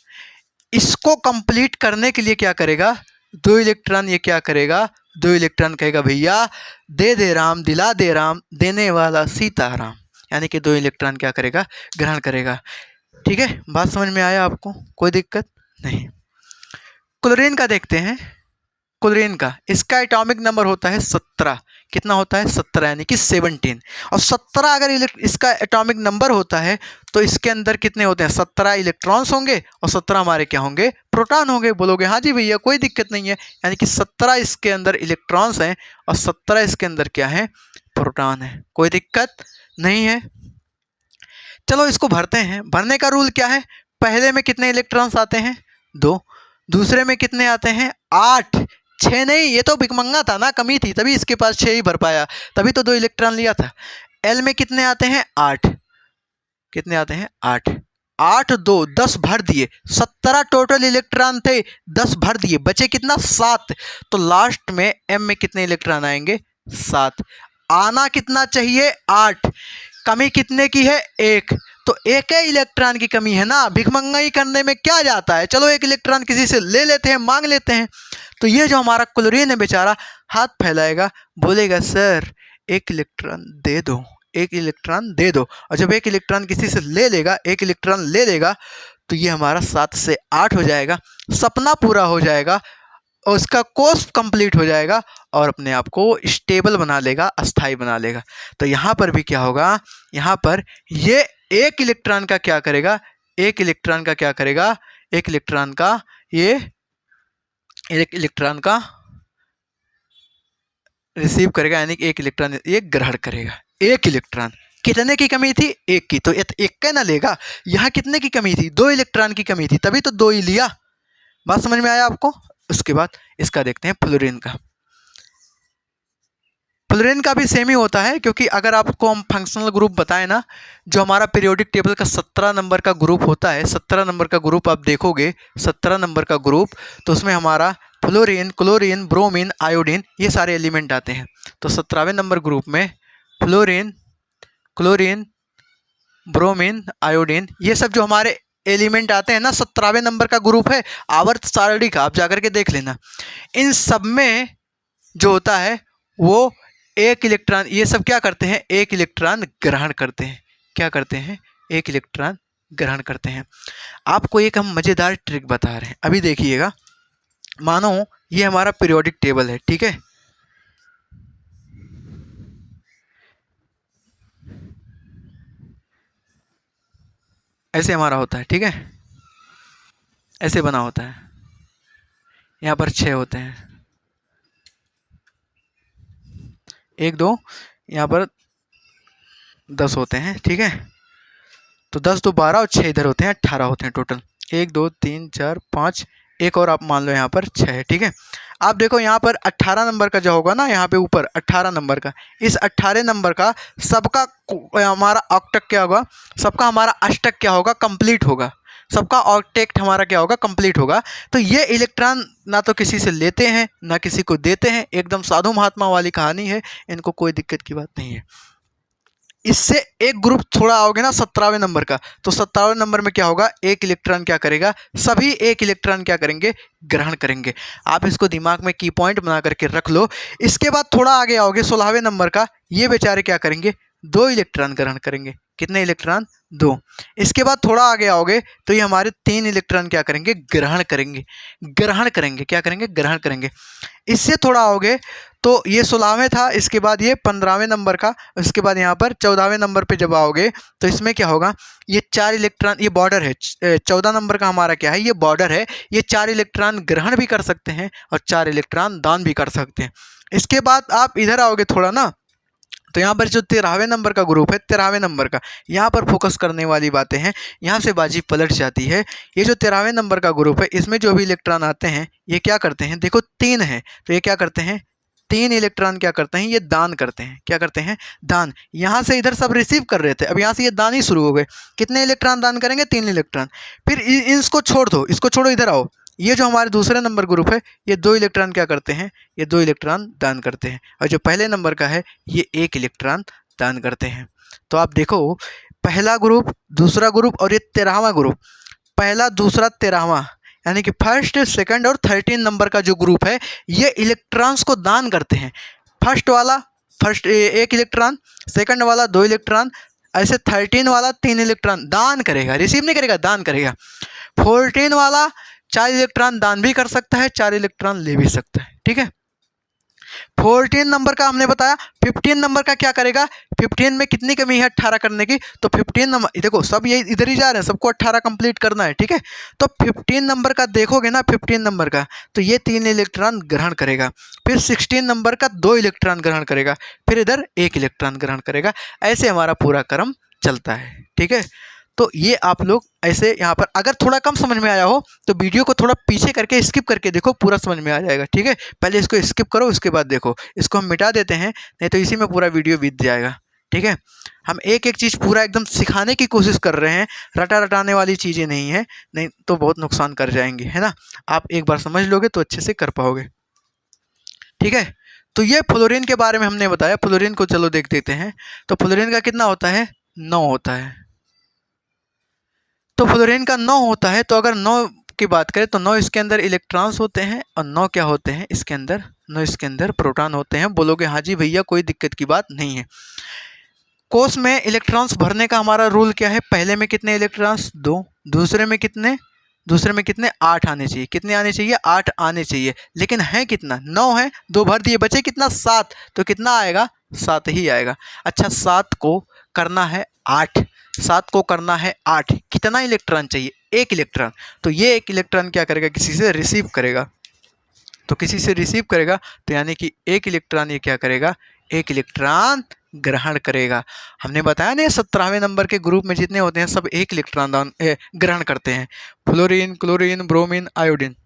इसको कंप्लीट करने के लिए क्या करेगा? 2 इलेक्ट्रॉन ये क्या करेगा? 2 इलेक्ट्रॉन कहेगा भैया दे दे राम, दिला दे राम, देने वाला सीताराम, यानी कि 2 इलेक्ट्रॉन क्या करेगा? ग्रहण करेगा। ठीक है, बात समझ में आया आपको? कोई दिक्कत नहीं। क्लोरीन का देखते हैं। क्लोरीन का, इसका एटॉमिक नंबर होता है 17। कितना होता है? 17, यानी कि 17। और 17 अगर इसका एटॉमिक नंबर होता है तो इसके अंदर कितने होते हैं? 17 इलेक्ट्रॉन्स होंगे, और 17 हमारे क्या होंगे? प्रोटॉन होंगे। बोलोगे हाँ जी भैया कोई दिक्कत नहीं है, यानी कि 17 इसके अंदर इलेक्ट्रॉन्स हैं और 17 इसके अंदर क्या है? प्रोटॉन है। कोई दिक्कत नहीं है। चलो इसको भरते हैं। भरने का रूल क्या है? पहले में कितने इलेक्ट्रॉन्स आते हैं? 2। दूसरे में कितने आते हैं? 8। 6 नहीं, ये तो भिखमंगा था ना, कमी थी, तभी इसके पास 6 ही भर पाया, तभी तो 2 इलेक्ट्रॉन लिया था। एल में कितने आते हैं? 8। कितने आते हैं? 8। 8 2 10 भर दिए। 17 टोटल इलेक्ट्रॉन थे, 10 भर दिए, बचे कितना? 7। तो लास्ट में एम में कितने इलेक्ट्रॉन आएंगे? 7। आना कितना चाहिए? 8। कमी कितने की है? 1। तो एक ही इलेक्ट्रॉन की कमी है ना, भिखमंगाई करने में क्या जाता है। चलो 1 इलेक्ट्रॉन किसी से ले लेते हैं, मांग लेते हैं। तो ये जो हमारा क्लोरीन है बेचारा हाथ फैलाएगा, बोलेगा सर 1 इलेक्ट्रॉन दे दो, 1 इलेक्ट्रॉन दे दो। और जब 1 इलेक्ट्रॉन किसी से ले लेगा, 1 इलेक्ट्रॉन ले लेगा, तो ये हमारा 7 से 8 हो जाएगा, सपना पूरा हो जाएगा। और उसका कोर्स कंप्लीट हो जाएगा और अपने आप को स्टेबल बना लेगा, अस्थाई बना लेगा। तो यहाँ पर भी क्या होगा, यहाँ पर ये एक इलेक्ट्रॉन का क्या करेगा, एक इलेक्ट्रॉन का क्या करेगा, एक इलेक्ट्रॉन का ये एक इलेक्ट्रॉन का रिसीव करेगा, यानी एक इलेक्ट्रॉन ये ग्रहण करेगा। एक इलेक्ट्रॉन, कितने की कमी थी, एक की, तो एक का ना लेगा। यहाँ कितने की कमी थी, 2 इलेक्ट्रॉन की कमी थी, तभी तो 2 ही लिया। बात समझ में आया आपको। उसके बाद इसका देखते हैं फ्लोरीन का। फ्लोरीन का भी सेम ही होता है, क्योंकि अगर आपको हम फंक्शनल ग्रुप बताएं ना, जो हमारा पीरियोडिक टेबल का 17 नंबर का ग्रुप होता है, 17 नंबर का ग्रुप आप देखोगे, 17 नंबर का ग्रुप, तो उसमें हमारा फ्लोरीन, क्लोरीन, ब्रोमीन, आयोडीन ये सारे एलिमेंट आते हैं। तो 17वें नंबर ग्रुप में फ्लोरीन, क्लोरीन, ब्रोमीन, आयोडीन ये सब जो हमारे एलिमेंट आते हैं ना, 17वें नंबर का ग्रुप है आवर्त सारणी का, आप जाकर के देख लेना। इन सब में जो होता है वो एक इलेक्ट्रॉन, ये सब क्या करते हैं, एक इलेक्ट्रॉन ग्रहण करते हैं। क्या करते हैं, एक इलेक्ट्रॉन ग्रहण करते हैं। आपको एक हम मज़ेदार ट्रिक बता रहे हैं, अभी देखिएगा। मानो ये हमारा पीरियोडिक टेबल है, ठीक है। ऐसे हमारा होता है, ठीक है, ऐसे बना होता है। यहाँ पर 6 होते हैं, 1 2, यहाँ पर 10 होते हैं, ठीक है। तो 10 2 12 और 6 इधर होते हैं, 18 होते हैं टोटल। 1 2 3 4 5, एक और आप मान लो यहाँ पर 6 है, ठीक है। आप देखो यहाँ पर 18 नंबर का जो होगा ना, यहाँ पे ऊपर 18 नंबर का, इस 18 नंबर का सबका हमारा ऑक्टेट क्या होगा, सबका हमारा अष्टक क्या होगा, कंप्लीट होगा। सबका ऑक्टेट हमारा क्या होगा, कंप्लीट होगा। तो ये इलेक्ट्रॉन ना तो किसी से लेते हैं ना किसी को देते हैं, एकदम साधु महात्मा वाली कहानी है, इनको कोई दिक्कत की बात नहीं है। इससे एक ग्रुप थोड़ा आओगे ना 17वें नंबर का, तो 17वें नंबर में क्या होगा, एक इलेक्ट्रॉन क्या करेगा, सभी एक इलेक्ट्रॉन क्या करेंगे, ग्रहण करेंगे। आप इसको दिमाग में की पॉइंट बना करके रख लो। इसके बाद थोड़ा आगे आओगे 16वें नंबर का, ये बेचारे क्या करेंगे, 2 इलेक्ट्रॉन ग्रहण करेंगे। कितने इलेक्ट्रॉन, 2। इसके बाद थोड़ा आगे आओगे तो ये हमारे 3 इलेक्ट्रॉन क्या करेंगे, ग्रहण करेंगे। ग्रहण करेंगे, क्या करेंगे, ग्रहण करेंगे। इससे थोड़ा आओगे तो ये 16वें था, इसके बाद ये 15वें नंबर का, उसके बाद यहाँ पर 14वें नंबर पे जब आओगे तो इसमें क्या होगा, ये 4 इलेक्ट्रॉन, ये बॉर्डर है, 14 नंबर का हमारा क्या है, ये बॉर्डर है। ये 4 इलेक्ट्रॉन ग्रहण भी कर सकते हैं और 4 इलेक्ट्रॉन दान भी कर सकते हैं। इसके बाद आप इधर आओगे थोड़ा ना, तो यहाँ पर जो 13वें नंबर का ग्रुप है, 13वें नंबर का, यहाँ पर फोकस करने वाली बातें हैं, यहाँ से बाजी पलट जाती है। ये जो 13वें नंबर का ग्रुप है, इसमें जो भी इलेक्ट्रॉन आते हैं ये क्या करते हैं, देखो 3 है, तो ये क्या करते हैं, 3 इलेक्ट्रॉन क्या करते हैं, ये दान करते हैं। क्या करते हैं, दान। यहाँ से इधर सब रिसीव कर रहे थे, अब यहाँ से ये दान ही शुरू हो गए। कितने इलेक्ट्रॉन दान करेंगे, 3 इलेक्ट्रॉन। फिर इसको छोड़ दो, इसको छोड़ो, इधर आओ। ये जो हमारे दूसरे नंबर ग्रुप है, ये 2 इलेक्ट्रॉन क्या करते हैं, ये 2 इलेक्ट्रॉन दान करते हैं। और जो पहले नंबर का है ये 1 इलेक्ट्रॉन दान करते हैं। तो आप देखो, पहला ग्रुप, दूसरा ग्रुप और ये 13वां ग्रुप, पहला दूसरा 13वां, यानी कि फर्स्ट, सेकंड और 13 नंबर का जो ग्रुप है ये इलेक्ट्रॉन्स को दान करते हैं। फर्स्ट वाला 1 इलेक्ट्रॉन, सेकंड वाला 2 इलेक्ट्रॉन, ऐसे 13 वाला 3 इलेक्ट्रॉन दान करेगा, रिसीव नहीं करेगा, दान करेगा। 14 वाला 4 इलेक्ट्रॉन दान भी कर सकता है, 4 इलेक्ट्रॉन ले भी सकता है, ठीक है। 14 नंबर का हमने बताया। 15 नंबर का क्या करेगा, 15 में कितनी कमी है 18 करने की, तो 15 नंबर, देखो सब ये इधर ही जा रहे हैं, सबको 18 कंप्लीट करना है, ठीक है। तो 15 नंबर का देखोगे ना, 15 नंबर का, तो ये 3 इलेक्ट्रॉन ग्रहण करेगा। फिर 16 नंबर का 2 इलेक्ट्रॉन ग्रहण करेगा, फिर इधर 1 इलेक्ट्रॉन ग्रहण करेगा। ऐसे हमारा पूरा क्रम चलता है, ठीक है। तो ये आप लोग ऐसे यहाँ पर, अगर थोड़ा कम समझ में आया हो तो वीडियो को थोड़ा पीछे करके स्किप करके देखो, पूरा समझ में आ जाएगा, ठीक है। पहले इसको स्किप करो, उसके बाद देखो। इसको हम मिटा देते हैं, नहीं तो इसी में पूरा वीडियो बीत जाएगा, ठीक है। हम एक एक चीज़ पूरा एकदम सिखाने की कोशिश कर रहे हैं, रटा रटाने वाली चीज़ें नहीं है, नहीं तो बहुत नुकसान कर जाएंगी, है ना। आप एक बार समझ लोगे तो अच्छे से कर पाओगे, ठीक है। तो ये फ्लोरीन के बारे में हमने बताया। फ्लोरीन को चलो देख देते हैं। तो फ्लोरीन का कितना होता है, 9 होता है। तो फ्लोरीन का 9 होता है। तो अगर 9 की बात करें तो 9 इसके अंदर इलेक्ट्रॉन्स होते हैं और 9 क्या होते हैं इसके अंदर, 9 इसके अंदर प्रोटॉन होते हैं। बोलोगे हाँ जी भैया कोई दिक्कत की बात नहीं है। कोष में इलेक्ट्रॉन्स भरने का हमारा रूल क्या है, पहले में कितने इलेक्ट्रॉन्स, 2, दूसरे में कितने, दूसरे में कितने 8 आने चाहिए, कितने आने चाहिए 8 आने चाहिए, लेकिन है कितना 9 है, 2 भर दिए बचे कितना 7, तो कितना आएगा 7 ही आएगा। अच्छा 7 को करना है 8, 7 को करना है 8, कितना इलेक्ट्रॉन चाहिए 1 इलेक्ट्रॉन, तो ये 1 इलेक्ट्रॉन क्या करेगा किसी से रिसीव करेगा, तो किसी से रिसीव करेगा तो यानी कि 1 इलेक्ट्रॉन ये क्या करेगा 1 इलेक्ट्रॉन ग्रहण करेगा। हमने बताया ना 17वें नंबर के ग्रुप में जितने होते हैं सब 1 इलेक्ट्रॉन ग्रहण करते हैं, फ्लोरीन, क्लोरीन, ब्रोमीन, आयोडीन,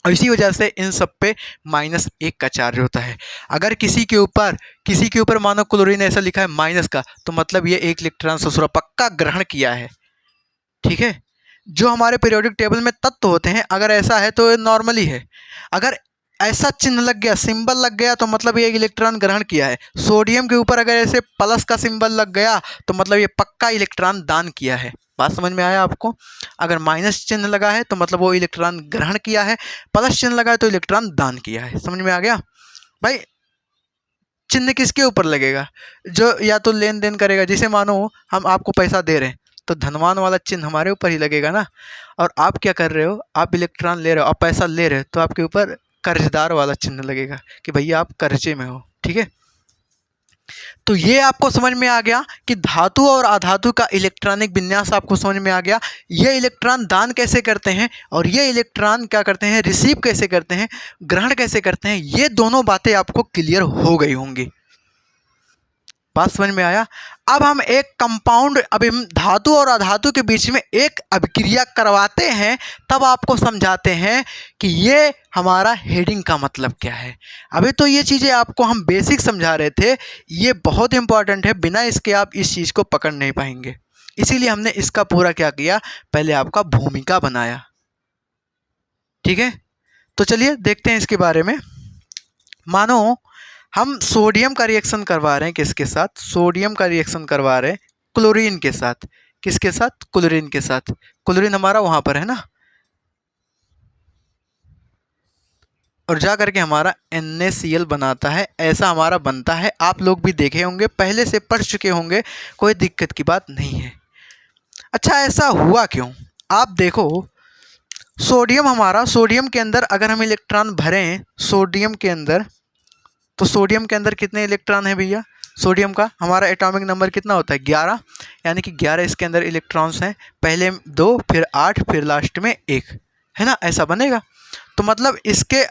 और इसी वजह से इन सब पे -1 का चार्ज होता है। अगर किसी के ऊपर मानो क्लोरीन ऐसा लिखा है माइनस का, तो मतलब ये 1 इलेक्ट्रॉन ससुरा पक्का ग्रहण किया है। ठीक है, जो हमारे पीरियोडिक टेबल में तत्व होते हैं अगर ऐसा है तो नॉर्मली है, अगर ऐसा चिन्ह लग गया सिंबल लग गया तो मतलब ये इलेक्ट्रॉन ग्रहण किया है। सोडियम के ऊपर अगर ऐसे प्लस का सिंबल लग गया तो मतलब ये पक्का इलेक्ट्रॉन दान किया है। बात समझ में आया आपको? अगर माइनस चिन्ह लगा है तो मतलब वो इलेक्ट्रॉन ग्रहण किया है, प्लस चिन्ह लगा है तो इलेक्ट्रॉन दान किया है। समझ में आ गया भाई? चिन्ह किसके ऊपर लगेगा? जो या तो लेन देन करेगा, जैसे मानो हम आपको पैसा दे रहे हैं तो धनवान वाला चिन्ह हमारे ऊपर ही लगेगा ना, और आप क्या कर रहे हो, आप इलेक्ट्रॉन ले रहे हो, आप पैसा ले रहे हो तो आपके ऊपर कर्जदार वाला चिन्ह लगेगा कि भैया आप कर्जे में हो। ठीक है, तो ये आपको समझ में आ गया कि धातु और अधातु का इलेक्ट्रॉनिक विन्यास आपको समझ में आ गया। ये इलेक्ट्रॉन दान कैसे करते हैं और ये इलेक्ट्रॉन क्या करते हैं रिसीव कैसे करते हैं, ग्रहण कैसे करते हैं, ये दोनों बातें आपको क्लियर हो गई होंगी। बात समझ में आया? अब हम एक कंपाउंड, अब हम धातु और अधातु के बीच में एक अभिक्रिया करवाते हैं, तब आपको समझाते हैं कि ये हमारा हेडिंग का मतलब क्या है। अभी तो ये चीज़ें आपको हम बेसिक समझा रहे थे, ये बहुत इंपॉर्टेंट है, बिना इसके आप इस चीज़ को पकड़ नहीं पाएंगे। इसीलिए हमने इसका पूरा क्या किया, पहले आपका भूमिका बनाया। ठीक है, तो चलिए देखते हैं इसके बारे में। मानो हम सोडियम का रिएक्शन करवा रहे हैं, किसके साथ? सोडियम का रिएक्शन करवा रहे हैं क्लोरीन के साथ। किसके साथ? क्लोरीन के साथ। क्लोरीन हमारा वहां पर है ना, और जा करके हमारा NaCl बनाता है, ऐसा हमारा बनता है। आप लोग भी देखे होंगे, पहले से पढ़ चुके होंगे, कोई दिक्कत की बात नहीं है। अच्छा ऐसा हुआ क्यों? आप देखो सोडियम के अंदर अगर हम इलेक्ट्रॉन भरें सोडियम के अंदर, तो सोडियम के अंदर कितने इलेक्ट्रॉन है भैया? सोडियम का हमारा एटॉमिक नंबर कितना होता है 11, यानी कि 11 इसके अंदर इलेक्ट्रॉन्स हैं, पहले 2 फिर 8 फिर लास्ट में 1, है ना, ऐसा बनेगा। तो मतलब इसके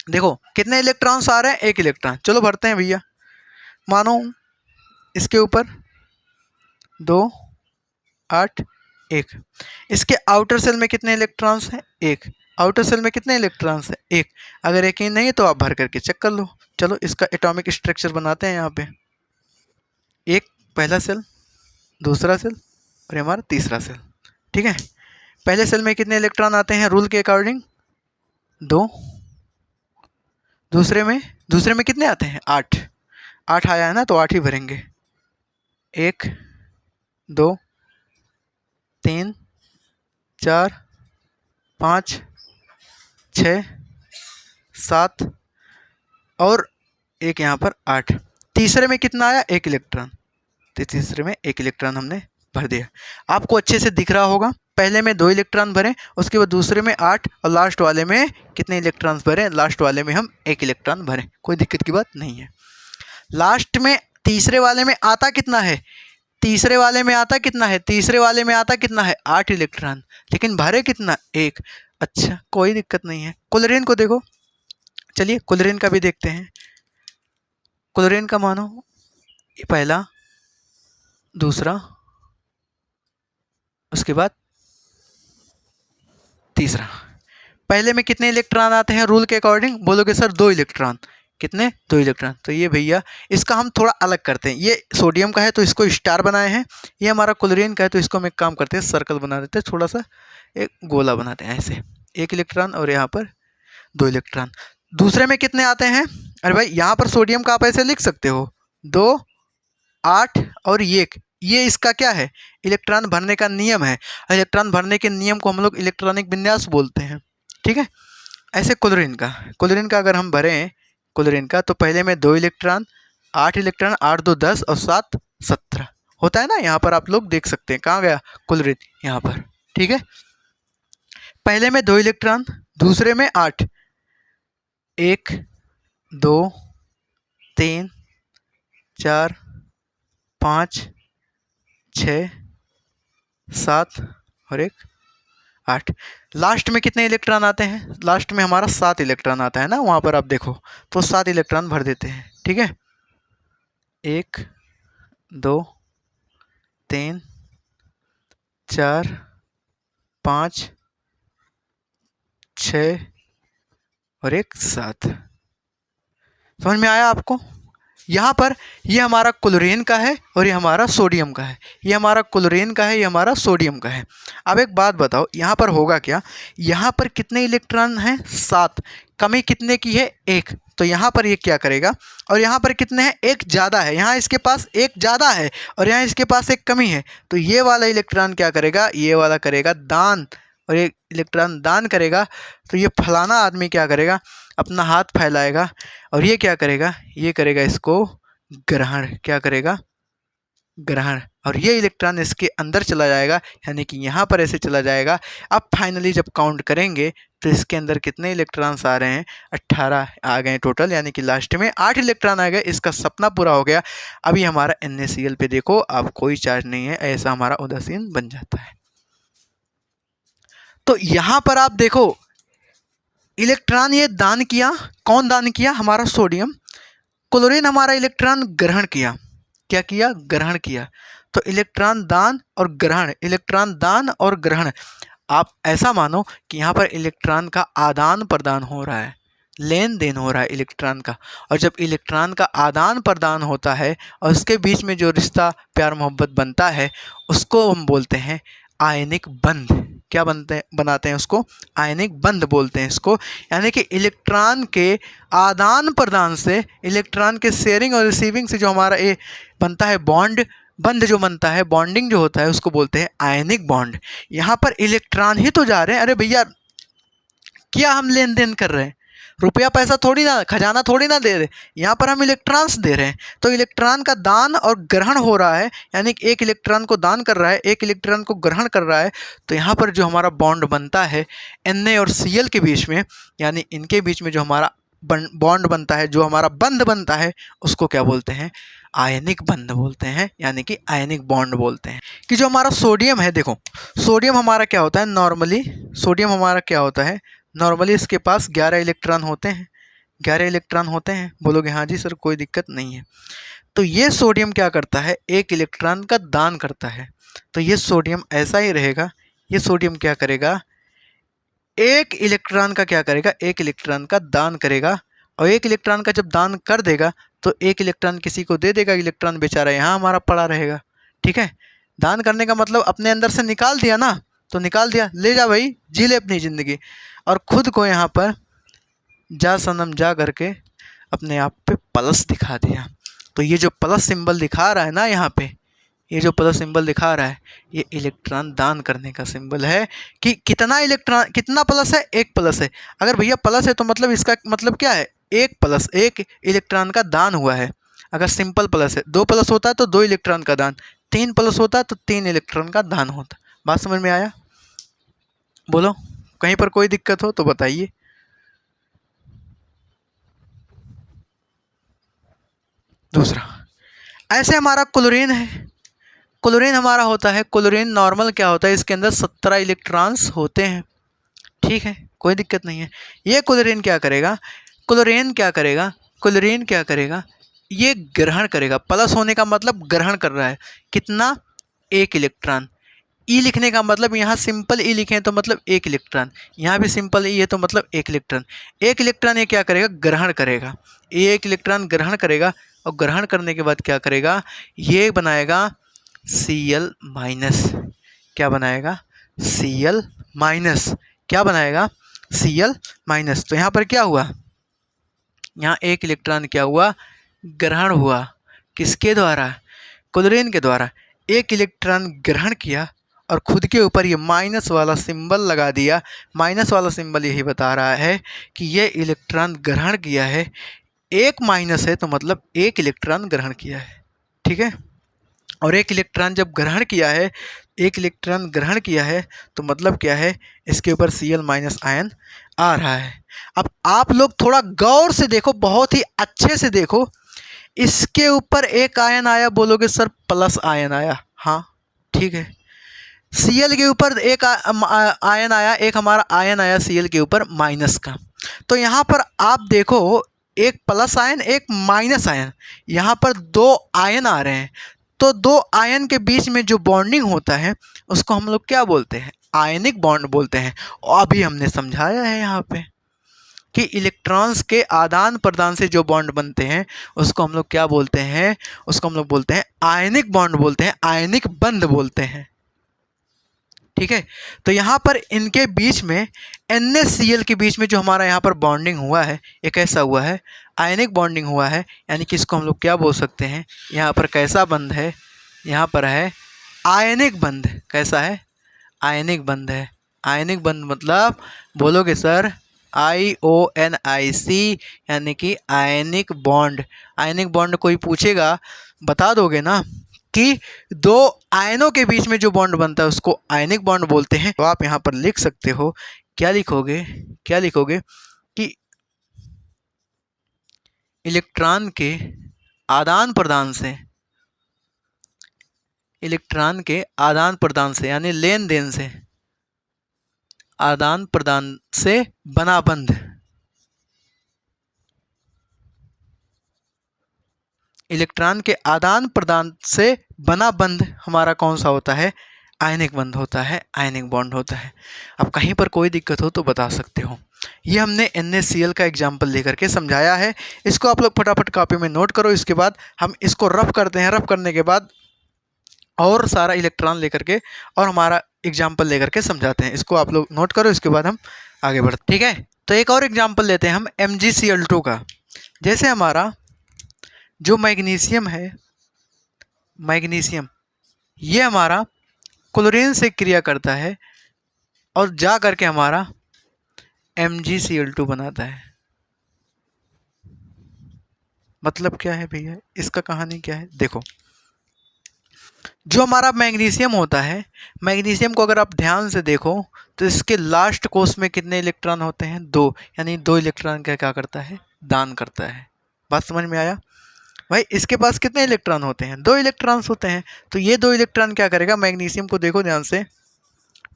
देखो कितने इलेक्ट्रॉन्स आ रहे हैं, 1 इलेक्ट्रॉन। चलो भरते हैं भैया। मानो इसके ऊपर 2 8 1, इसके आउटर सेल में कितने इलेक्ट्रॉन्स हैं 1, आउटर सेल में कितने इलेक्ट्रॉन्स हैं 1। अगर यकीन नहीं है तो आप भर करके चेक कर लो। चलो इसका एटॉमिक स्ट्रक्चर बनाते हैं यहाँ पे। एक पहला सेल, दूसरा सेल और हमारा तीसरा सेल। ठीक है, पहले सेल में कितने इलेक्ट्रॉन आते हैं रूल के अकॉर्डिंग? 2। दूसरे में कितने आते हैं? 8। 8 आया है ना, तो 8 ही भरेंगे। 1 2 3 4 5 6 7 और एक यहाँ पर 8। तीसरे में कितना आया? 1 इलेक्ट्रॉन। तो तीसरे में 1 इलेक्ट्रॉन हमने भर दिया। आपको अच्छे से दिख रहा होगा, पहले में 2 इलेक्ट्रॉन भरें, उसके बाद दूसरे में 8 और लास्ट वाले में कितने इलेक्ट्रॉन्स भरें? लास्ट वाले में हम 1 इलेक्ट्रॉन भरें, कोई दिक्कत की बात नहीं है। लास्ट में तीसरे वाले में आता कितना है? तीसरे वाले में आता कितना है? तीसरे वाले में आता कितना है? 8 इलेक्ट्रॉन, लेकिन भरे कितना? 1। अच्छा कोई दिक्कत नहीं है। क्लोरीन को देखो, चलिए क्लोरीन का भी देखते हैं। क्लोरीन का मानो पहला, दूसरा, उसके बाद तीसरा। पहले में कितने इलेक्ट्रॉन आते हैं रूल के अकॉर्डिंग? बोलोगे सर 2 इलेक्ट्रॉन। कितने? 2 इलेक्ट्रॉन। तो ये भैया इसका हम थोड़ा अलग करते हैं, ये सोडियम का है तो इसको स्टार बनाए हैं, ये हमारा क्लोरीन का है तो इसको हम एक काम करते हैं सर्कल बना देते हैं, थोड़ा सा एक गोला बनाते हैं ऐसे, 1 इलेक्ट्रॉन और यहाँ पर 2 इलेक्ट्रॉन। दूसरे में कितने आते हैं? अरे भाई यहाँ पर सोडियम का आप ऐसे लिख सकते हो 2 8 और 1, ये इसका क्या है? इलेक्ट्रॉन भरने का नियम है। इलेक्ट्रॉन भरने के नियम को हम लोग इलेक्ट्रॉनिक विन्यास बोलते हैं। ठीक है, ऐसे क्लोरीन का अगर हम भरें क्लोरीन का, तो पहले में 2 इलेक्ट्रॉन, 8 इलेक्ट्रॉन, 8 2 10 और 7 17 होता है ना। यहाँ पर आप लोग देख सकते हैं, कहाँ गया क्लोरीन? यहाँ पर। ठीक है, पहले में 2 इलेक्ट्रॉन, दूसरे में 8, 1 2 3 4 5 6 7 और 1 8। लास्ट में कितने इलेक्ट्रॉन आते हैं? लास्ट में हमारा 7 इलेक्ट्रॉन आता है ना, वहाँ पर आप देखो तो 7 इलेक्ट्रॉन भर देते हैं। ठीक है, 1 2 3 4 5 6 और 1 7। समझ में आया आपको? यहाँ पर ये हमारा क्लोरीन का है और ये हमारा सोडियम का है। ये हमारा क्लोरीन का है, ये हमारा सोडियम का है। अब एक बात बताओ, यहाँ पर होगा क्या? यहाँ पर कितने इलेक्ट्रॉन हैं? 7। कमी कितने की है? 1। तो यहाँ पर ये क्या करेगा? और यहाँ पर कितने हैं? 1 ज़्यादा है। यहाँ इसके पास 1 ज़्यादा है और यहाँ इसके पास 1 कमी है। तो ये वाला इलेक्ट्रॉन क्या करेगा? ये वाला करेगा दान, और ये इलेक्ट्रॉन दान करेगा। तो ये फलाना आदमी क्या करेगा? अपना हाथ फैलाएगा और ये क्या करेगा? ये करेगा इसको ग्रहण। क्या करेगा? ग्रहण। और ये इलेक्ट्रॉन इसके अंदर चला जाएगा, यानी कि यहाँ पर ऐसे चला जाएगा। अब फाइनली जब काउंट करेंगे तो इसके अंदर कितने इलेक्ट्रॉन्स आ रहे हैं? 18 आ गए टोटल, यानी कि लास्ट में 8 इलेक्ट्रॉन आ गए। इसका सपना पूरा हो गया। अभी हमारा NaCl पे देखो, अब कोई चार्ज नहीं है, ऐसा हमारा उदासीन बन जाता है। तो यहाँ पर आप देखो, इलेक्ट्रॉन ये दान किया। कौन दान किया? हमारा सोडियम। क्लोरीन हमारा इलेक्ट्रॉन ग्रहण किया। क्या किया? ग्रहण किया। तो इलेक्ट्रॉन दान और ग्रहण, इलेक्ट्रॉन दान और ग्रहण। आप ऐसा मानो कि यहाँ पर इलेक्ट्रॉन का आदान प्रदान हो रहा है, लेन देन हो रहा है इलेक्ट्रॉन का। और जब इलेक्ट्रॉन का आदान प्रदान होता है और उसके बीच में जो रिश्ता प्यार मोहब्बत बनता है, उसको हम बोलते हैं आयनिक बंध। क्या बनाते हैं उसको? आयनिक बंध बोलते हैं इसको। यानी कि इलेक्ट्रॉन के आदान प्रदान से, इलेक्ट्रॉन के शेयरिंग और रिसीविंग से जो हमारा ये बनता है बॉन्ड, बंध जो बनता है, बॉन्डिंग जो होता है, उसको बोलते हैं आयनिक बॉन्ड। यहाँ पर इलेक्ट्रॉन ही तो जा रहे हैं। अरे भैया, क्या हम लेन देन कर रहे हैं? रुपया पैसा थोड़ी ना, खजाना थोड़ी ना दे रहे, यहाँ पर हम इलेक्ट्रॉन्स दे रहे हैं। तो इलेक्ट्रॉन का दान और ग्रहण हो रहा है, यानी कि एक इलेक्ट्रॉन को दान कर रहा है, एक इलेक्ट्रॉन को ग्रहण कर रहा है। तो यहाँ पर जो हमारा बॉन्ड बनता है Na और Cl के बीच में, यानी इनके बीच में जो हमारा बॉन्ड बनता है, जो हमारा बंध बनता है, उसको क्या बोलते हैं? आयनिक बंध बोलते हैं, यानी कि आयनिक बॉन्ड बोलते हैं। कि जो हमारा सोडियम है, देखो सोडियम हमारा क्या होता है? नॉर्मली सोडियम हमारा क्या होता है? नॉर्मली इसके पास 11 इलेक्ट्रॉन होते हैं। 11 इलेक्ट्रॉन होते हैं। बोलोगे हाँ जी सर, कोई दिक्कत नहीं है। तो ये सोडियम क्या करता है? 1 इलेक्ट्रॉन का दान करता है। तो ये सोडियम ऐसा ही रहेगा। ये सोडियम क्या करेगा? 1 इलेक्ट्रॉन का क्या करेगा? 1 इलेक्ट्रॉन का दान करेगा। और 1 इलेक्ट्रॉन का जब दान कर देगा तो 1 इलेक्ट्रॉन किसी को दे देगा। इलेक्ट्रॉन बेचारा यहाँ हमारा पड़ा रहेगा। ठीक है, दान करने का मतलब अपने अंदर से निकाल दिया ना, तो निकाल दिया, ले जा भाई, जी ले अपनी ज़िंदगी। और ख़ुद को यहाँ पर जा सनम जा करके अपने आप पे प्लस दिखा दिया। तो ये जो प्लस सिंबल दिखा रहा है ना, यहाँ पे ये जो प्लस सिंबल दिखा रहा है, ये इलेक्ट्रॉन दान करने का सिंबल है। कि कितना इलेक्ट्रॉन, कितना प्लस है? 1 प्लस है। अगर भैया प्लस है तो मतलब इसका मतलब क्या है? 1 प्लस, 1 इलेक्ट्रॉन का दान हुआ है। अगर सिंपल प्लस है, 2 प्लस होता है तो 2 इलेक्ट्रॉन का दान, 3 प्लस होता है तो 3 इलेक्ट्रॉन का दान होता। बात समझ में आया? बोलो, कहीं पर कोई दिक्कत हो तो बताइए। दूसरा, ऐसे हमारा क्लोरीन है। क्लोरीन हमारा होता है, क्लोरीन नॉर्मल क्या होता है? इसके अंदर 17 इलेक्ट्रॉन्स होते हैं। ठीक है, कोई दिक्कत नहीं है। ये क्लोरीन क्या करेगा? क्लोरीन क्या करेगा? क्लोरीन क्या करेगा? ये ग्रहण करेगा। प्लस होने का मतलब ग्रहण कर रहा है। कितना? 1 इलेक्ट्रॉन। ई लिखने का मतलब, यहाँ सिंपल ई लिखें तो मतलब 1 इलेक्ट्रॉन, यहाँ भी सिंपल ई है तो मतलब 1 इलेक्ट्रॉन। 1 इलेक्ट्रॉन ये क्या करेगा? ग्रहण करेगा। ये 1 इलेक्ट्रॉन ग्रहण करेगा और ग्रहण करने के बाद क्या करेगा? ये बनाएगा Cl माइनस। क्या बनाएगा? Cl minus. क्या बनाएगा? Cl minus. तो यहाँ पर क्या हुआ? यहाँ 1 इलेक्ट्रॉन क्या हुआ? ग्रहण हुआ। किसके द्वारा? क्लोरीन के द्वारा। 1 इलेक्ट्रॉन ग्रहण किया और खुद के ऊपर ये माइनस वाला सिंबल लगा दिया। माइनस वाला सिंबल यही बता रहा है कि ये इलेक्ट्रॉन ग्रहण किया है। 1 माइनस है तो मतलब 1 इलेक्ट्रॉन ग्रहण किया है। ठीक है, और एक इलेक्ट्रॉन जब ग्रहण किया है, एक इलेक्ट्रॉन ग्रहण किया है तो मतलब क्या है, इसके ऊपर Cl माइनस आयन आ रहा है। अब आप लोग थोड़ा गौर से देखो, बहुत ही अच्छे से देखो, इसके ऊपर एक आयन आया, बोलोगे सर प्लस आयन आया, हाँ ठीक है। Cl के ऊपर एक आयन आया, एक हमारा आयन आया Cl के ऊपर माइनस का। तो यहाँ पर आप देखो, एक प्लस आयन एक माइनस आयन, यहाँ पर दो आयन आ रहे हैं। तो दो आयन के बीच में जो बॉन्डिंग होता है उसको हम लोग क्या बोलते हैं, आयनिक बॉन्ड बोलते हैं। और अभी हमने समझाया है यहाँ पे कि इलेक्ट्रॉन्स के आदान प्रदान से जो बॉन्ड बनते हैं उसको हम लोग क्या बोलते हैं, उसको हम लोग बोलते हैं आयनिक बॉन्ड बोलते हैं, आयनिक बंध बोलते हैं, ठीक है। तो यहाँ पर इनके बीच में NaCl के बीच में जो हमारा यहाँ पर बॉन्डिंग हुआ है, ये कैसा हुआ है, आयनिक बॉन्डिंग हुआ है। यानी कि इसको हम लोग क्या बोल सकते हैं, यहाँ पर कैसा बंध है, यहाँ पर है आयनिक बंध। कैसा है, आयनिक बंध है। आयनिक बंध मतलब बोलोगे सर IONIC, यानी कि आयनिक बॉन्ड। आयनिक बॉन्ड कोई पूछेगा बता दोगे ना कि दो आयनों के बीच में जो बॉन्ड बनता है उसको आयनिक बॉन्ड बोलते हैं। तो आप यहाँ पर लिख सकते हो, क्या लिखोगे, क्या लिखोगे कि इलेक्ट्रॉन के आदान प्रदान से, इलेक्ट्रॉन के आदान प्रदान से यानी लेन देन से, आदान प्रदान से बना बंध, इलेक्ट्रॉन के आदान प्रदान से बना बंध हमारा कौन सा होता है, आयनिक बंध होता है, आयनिक बॉन्ड होता है। अब कहीं पर कोई दिक्कत हो तो बता सकते हो। ये हमने NaCl का एग्जाम्पल लेकर के समझाया है। इसको आप लोग फटाफट कॉपी में नोट करो। इसके बाद हम इसको रफ करते हैं, रफ करने के बाद और सारा इलेक्ट्रॉन लेकर के और हमारा एग्जाम्पल लेकर के समझाते हैं। इसको आप लोग नोट करो, इसके बाद हम आगे बढ़ते, ठीक है। तो एक और एग्जाम्पल लेते हैं हम MgCl2 का। जैसे हमारा जो मैग्नीशियम है, मैग्नीशियम ये हमारा क्लोरीन से क्रिया करता है और जा करके हमारा MgCl2 बनाता है। मतलब क्या है भैया, इसका कहानी क्या है, देखो जो हमारा मैग्नीशियम होता है, मैग्नीशियम को अगर आप ध्यान से देखो तो इसके लास्ट कोष में कितने इलेक्ट्रॉन होते हैं, दो। यानी दो इलेक्ट्रॉन का क्या करता है, दान करता है। बात समझ में आया भाई। इसके पास कितने इलेक्ट्रॉन होते हैं, दो इलेक्ट्रॉन्स होते हैं। तो ये दो इलेक्ट्रॉन क्या करेगा, मैग्नीशियम को देखो ध्यान से,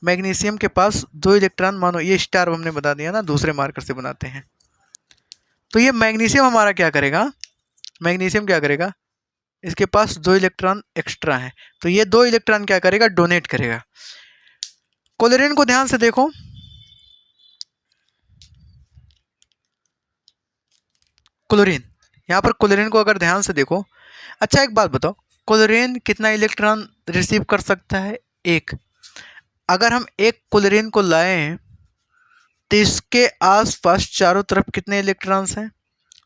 मैग्नीशियम के पास दो इलेक्ट्रॉन, मानो ये स्टार हमने बता दिया ना, दूसरे मार्कर से बनाते हैं। तो ये मैग्नीशियम हमारा क्या करेगा, मैग्नीशियम क्या करेगा, इसके पास दो इलेक्ट्रॉन एक्स्ट्रा हैं, तो ये दो इलेक्ट्रॉन क्या करेगा, डोनेट करेगा। क्लोरीन को ध्यान से देखो, क्लोरीन, यहाँ पर क्लोरीन को अगर ध्यान से देखो, अच्छा एक बात बताओ, क्लोरीन कितना इलेक्ट्रॉन रिसीव कर सकता है, एक। अगर हम एक क्लोरीन को लाएं तो इसके आसपास चारों तरफ कितने इलेक्ट्रॉन्स हैं,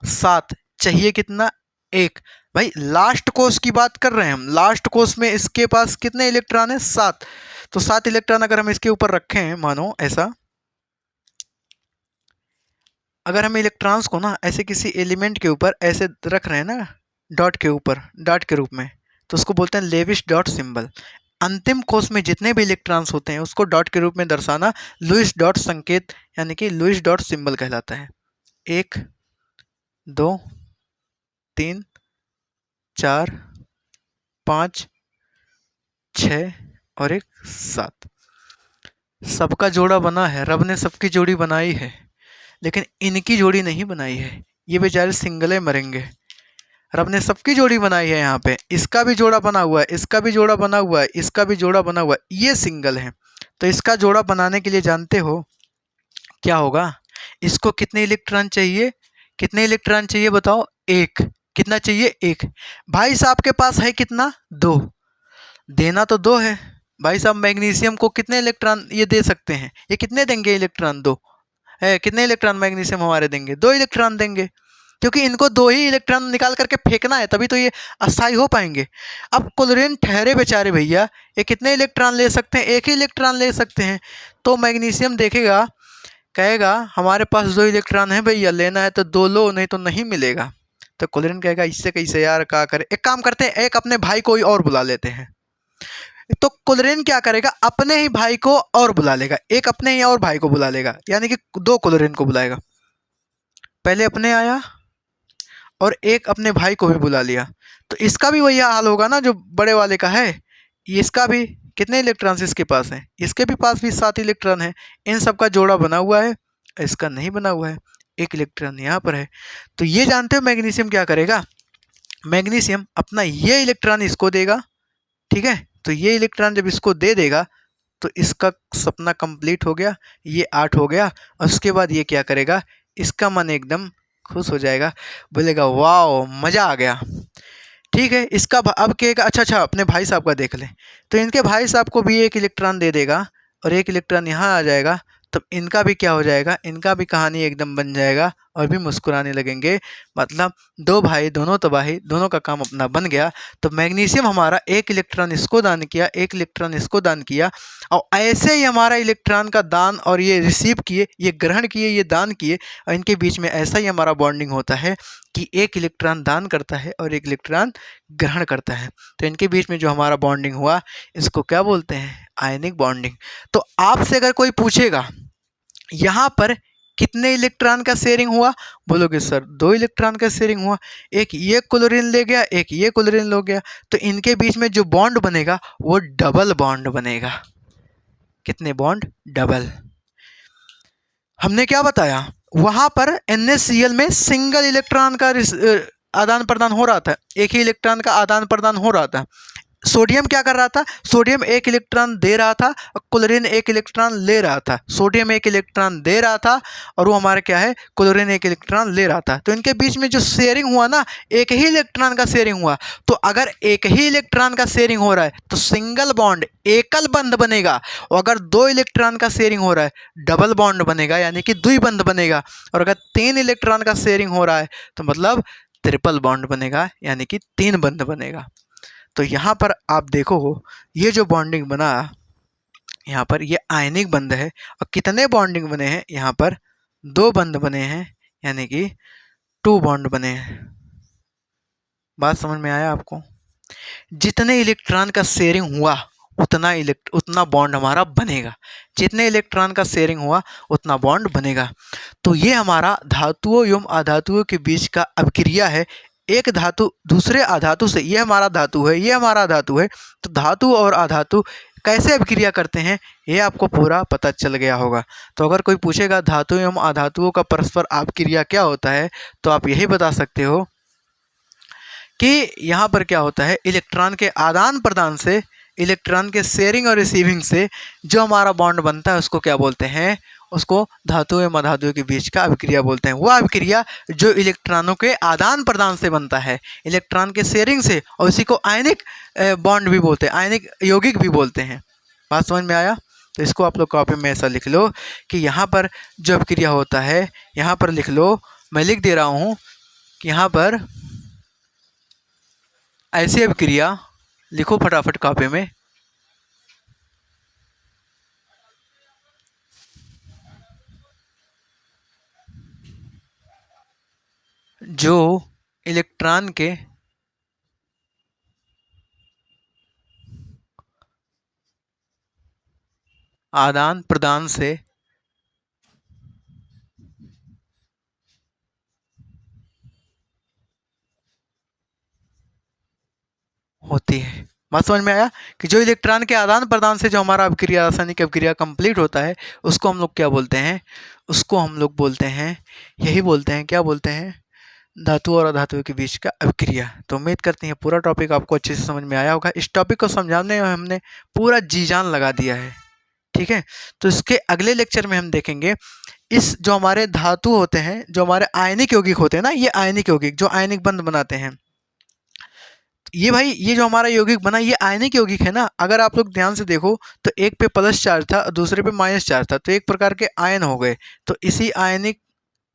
7। चाहिए कितना, एक। भाई लास्ट कोष की बात कर रहे हैं हम, लास्ट कोष में इसके पास कितने इलेक्ट्रॉन है, 7। तो 7 इलेक्ट्रॉन अगर हम इसके ऊपर रखें, मानो ऐसा, अगर हम इलेक्ट्रॉन्स को ना ऐसे किसी एलिमेंट के ऊपर ऐसे रख रहे हैं ना, डॉट के ऊपर, डॉट के रूप में, तो उसको बोलते हैं लेविस डॉट सिंबल। अंतिम कोष में जितने भी इलेक्ट्रॉन्स होते हैं उसको डॉट के रूप में दर्शाना लुईस डॉट संकेत यानी कि लुईस डॉट सिंबल कहलाता है। 1 2 3 4 5 6 और 1 7। सबका जोड़ा बना है, रब ने सबकी जोड़ी बनाई है, लेकिन इनकी जोड़ी नहीं बनाई है। ये बेचारे सिंगले मरेंगे। रब ने सबकी जोड़ी बनाई है, यहाँ पे इसका भी जोड़ा बना हुआ है, इसका भी जोड़ा बना हुआ है, इसका भी जोड़ा बना हुआ है, ये सिंगल है। तो इसका जोड़ा बनाने के लिए जानते हो क्या होगा, इसको कितने इलेक्ट्रॉन चाहिए, कितने इलेक्ट्रॉन चाहिए बताओ, एक। कितना चाहिए, एक। भाई साहब के पास है कितना, 2। देना तो 2 है। भाई साहब मैग्नीशियम को कितने इलेक्ट्रॉन ये दे सकते हैं, ये कितने देंगे इलेक्ट्रॉन, 2 है। कितने इलेक्ट्रॉन मैग्नीशियम हमारे देंगे, 2 इलेक्ट्रॉन देंगे, क्योंकि इनको 2 ही इलेक्ट्रॉन निकाल करके फेंकना है, तभी तो ये अस्थायी हो पाएंगे। अब क्लोरीन ठहरे बेचारे भैया, ये कितने इलेक्ट्रॉन ले सकते हैं, एक ही इलेक्ट्रॉन ले सकते हैं। तो मैग्नीशियम देखेगा, कहेगा हमारे पास 2 इलेक्ट्रॉन है भैया, लेना है तो 2 लो, नहीं तो नहीं मिलेगा। तो क्लोरीन कहेगा इससे कैसे यार, क्या करे, एक काम करते हैं, एक अपने भाई को और बुला लेते हैं। तो क्लोरीन क्या करेगा, अपने ही भाई को और बुला लेगा, एक अपने ही और भाई को बुला लेगा, यानी कि 2 क्लोरीन को बुलाएगा। पहले अपने आया और एक अपने भाई को भी बुला लिया, तो इसका भी वही हाल होगा ना जो बड़े वाले का है। इसका भी कितने इलेक्ट्रॉन्स इसके पास हैं, इसके भी पास भी 7 इलेक्ट्रॉन है। इन सब का जोड़ा बना हुआ है, इसका नहीं बना हुआ है, 1 इलेक्ट्रॉन यहाँ पर है। तो ये जानते हो मैग्नीशियम क्या करेगा, मैग्नीशियम अपना ये इलेक्ट्रॉन इसको देगा, ठीक है। तो ये इलेक्ट्रॉन जब इसको दे देगा तो इसका सपना कंप्लीट हो गया, ये 8 हो गया। और उसके बाद ये क्या करेगा, इसका मन एकदम खुश हो जाएगा, बोलेगा वाओ मज़ा आ गया, ठीक है। इसका अब कहेगा अच्छा अपने भाई साहब का देख लें, तो इनके भाई साहब को भी 1 इलेक्ट्रॉन दे देगा और 1 इलेक्ट्रॉन यहाँ आ जाएगा। तब इनका भी क्या हो जाएगा, इनका भी कहानी एकदम बन जाएगा और भी मुस्कुराने लगेंगे। मतलब 2 भाई दोनों तबाही, दोनों का काम अपना बन गया। तो मैग्नीशियम हमारा 1 इलेक्ट्रॉन इसको दान किया, 1 इलेक्ट्रॉन इसको दान किया, और ऐसे ही हमारा इलेक्ट्रॉन का दान, और ये रिसीव किए, ये ग्रहण किए, ये दान किए, और इनके बीच में ऐसा ही हमारा बॉन्डिंग होता है कि 1 इलेक्ट्रॉन दान करता है और 1 इलेक्ट्रॉन ग्रहण करता है। तो इनके बीच में जो हमारा बॉन्डिंग हुआ, इसको क्या बोलते हैं, आयनिक बॉन्डिंग। तो आपसे अगर कोई पूछेगा यहाँ पर कितने इलेक्ट्रॉन का शेयरिंग हुआ, बोलोगे सर 2 इलेक्ट्रॉन का शेयरिंग हुआ, एक ये क्लोरीन ले गया, एक ये क्लोरीन ले गया। तो इनके बीच में जो बॉन्ड बनेगा वो डबल बॉन्ड बनेगा। कितने बॉन्ड, डबल। हमने क्या बताया, वहां पर NaCl में सिंगल इलेक्ट्रॉन का आदान प्रदान हो रहा था, एक ही इलेक्ट्रॉन का आदान प्रदान हो रहा था। सोडियम क्या कर रहा था, सोडियम 1 इलेक्ट्रॉन दे रहा था और क्लोरीन 1 इलेक्ट्रॉन ले रहा था। सोडियम 1 इलेक्ट्रॉन दे रहा था और वो हमारा क्या है, क्लोरीन 1 इलेक्ट्रॉन ले रहा था। तो इनके बीच में जो शेयरिंग हुआ ना, एक ही इलेक्ट्रॉन का शेयरिंग हुआ। तो अगर एक ही इलेक्ट्रॉन का शेयरिंग हो रहा है तो सिंगल बॉन्ड, एकल बंध बनेगा, और अगर 2 इलेक्ट्रॉन का शेयरिंग हो रहा है डबल बॉन्ड बनेगा, यानी कि द्विबंध बनेगा। और अगर 3 इलेक्ट्रॉन का शेयरिंग हो रहा है तो मतलब ट्रिपल बॉन्ड बनेगा, यानी कि 3 बंध बनेगा। तो यहाँ पर आप देखो ये जो बॉन्डिंग बना, यहाँ पर ये आयनिक बंध है। और कितने बॉन्डिंग बने हैं, यहाँ पर 2 बंध बने हैं, यानी कि 2 बॉन्ड बने हैं। बात समझ में आया आपको। जितने इलेक्ट्रॉन का शेयरिंग हुआ उतना बॉन्ड हमारा बनेगा, जितने इलेक्ट्रॉन का शेयरिंग हुआ उतना बॉन्ड बनेगा। तो ये हमारा धातुओं एवं अधातुओं के बीच का अभिक्रिया है। एक धातु दूसरे अधातु से, ये हमारा धातु है, ये हमारा धातु है, तो धातु और अधातु कैसे अभिक्रिया करते हैं ये आपको पूरा पता चल गया होगा। तो अगर कोई पूछेगा धातु एवं अधातुओं का परस्पर अभिक्रिया क्या होता है, तो आप यही बता सकते हो कि यहाँ पर क्या होता है, इलेक्ट्रॉन के आदान प्रदान से, इलेक्ट्रॉन के शेयरिंग और रिसीविंग से जो हमारा बॉन्ड बनता है उसको क्या बोलते हैं, उसको धातु एवं अधातुओं के बीच का अभिक्रिया बोलते हैं। वह अभिक्रिया जो इलेक्ट्रॉनों के आदान प्रदान से बनता है, इलेक्ट्रॉन के शेयरिंग से, और इसी को आयनिक बॉन्ड भी बोलते हैं, आयनिक यौगिक भी बोलते हैं। बात समझ में आया। तो इसको आप लोग कॉपी में ऐसा लिख लो कि यहाँ पर जो अभिक्रिया होता है, यहाँ पर लिख लो, मैं लिख दे रहा हूँ कि यहाँ पर ऐसी अभिक्रिया लिखो फटाफट कॉपी में। जो इलेक्ट्रॉन के आदान प्रदान से होती है। बात समझ में आया कि जो इलेक्ट्रॉन के आदान प्रदान से जो हमारा अभिक्रिया, रासायनिक अभिक्रिया कंप्लीट होता है, उसको हम लोग क्या बोलते हैं, उसको हम लोग बोलते हैं, यही बोलते हैं, क्या बोलते हैं, धातु और अधातु के बीच का अभिक्रिया। तो उम्मीद करते हैं पूरा टॉपिक आपको अच्छे से समझ में आया होगा। इस टॉपिक को समझाने में हमने पूरा जी जान लगा दिया है, ठीक है। तो इसके अगले लेक्चर में हम देखेंगे इस जो हमारे धातु होते हैं, जो हमारे आयनिक यौगिक होते हैं ना, ये आयनिक यौगिक जो आयनिक बंध बनाते हैं, ये भाई ये जो हमारा यौगिक बना ये आयनिक यौगिक है ना। अगर आप लोग ध्यान से देखो तो एक पे प्लस चार्ज था, दूसरे पे माइनस चार्ज था, तो एक प्रकार के आयन हो गए। तो इसी आयनिक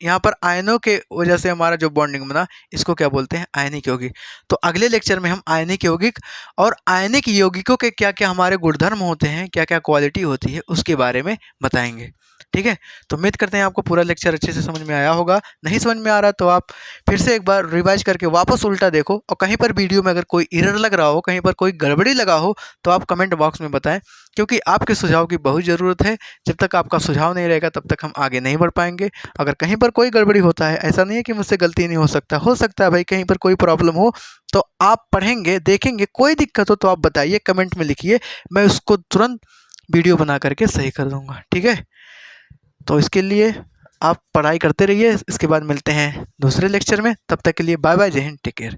यहाँ पर आयनों के वजह से हमारा जो बॉन्डिंग बना, इसको क्या बोलते हैं? आयनिक यौगिक। तो अगले लेक्चर में हम आयनिक यौगिक और आयनिक यौगिकों के क्या क्या हमारे गुणधर्म होते हैं, क्या क्या क्वालिटी होती है, उसके बारे में बताएंगे। ठीक है, तो उम्मीद करते हैं आपको पूरा लेक्चर अच्छे से समझ में आया होगा। नहीं समझ में आ रहा तो आप फिर से एक बार रिवाइज करके वापस उल्टा देखो, और कहीं पर वीडियो में अगर कोई एरर लग रहा हो, कहीं पर कोई गड़बड़ी लगा हो, तो आप कमेंट बॉक्स में बताएं, क्योंकि आपके सुझाव की बहुत ज़रूरत है। जब तक आपका सुझाव नहीं रहेगा तब तक हम आगे नहीं बढ़ पाएंगे। अगर कहीं पर कोई गड़बड़ी होता है, ऐसा नहीं है कि मुझसे गलती नहीं हो सकता है भाई कहीं पर कोई प्रॉब्लम हो, तो आप पढ़ेंगे, देखेंगे, कोई दिक्कत हो तो आप बताइए, कमेंट में लिखिए, मैं उसको तुरंत वीडियो बना करके सही कर दूंगा। ठीक है, तो इसके लिए आप पढ़ाई करते रहिए। इसके बाद मिलते हैं दूसरे लेक्चर में, तब तक के लिए बाय बाय, जय हिंद, टेक केयर।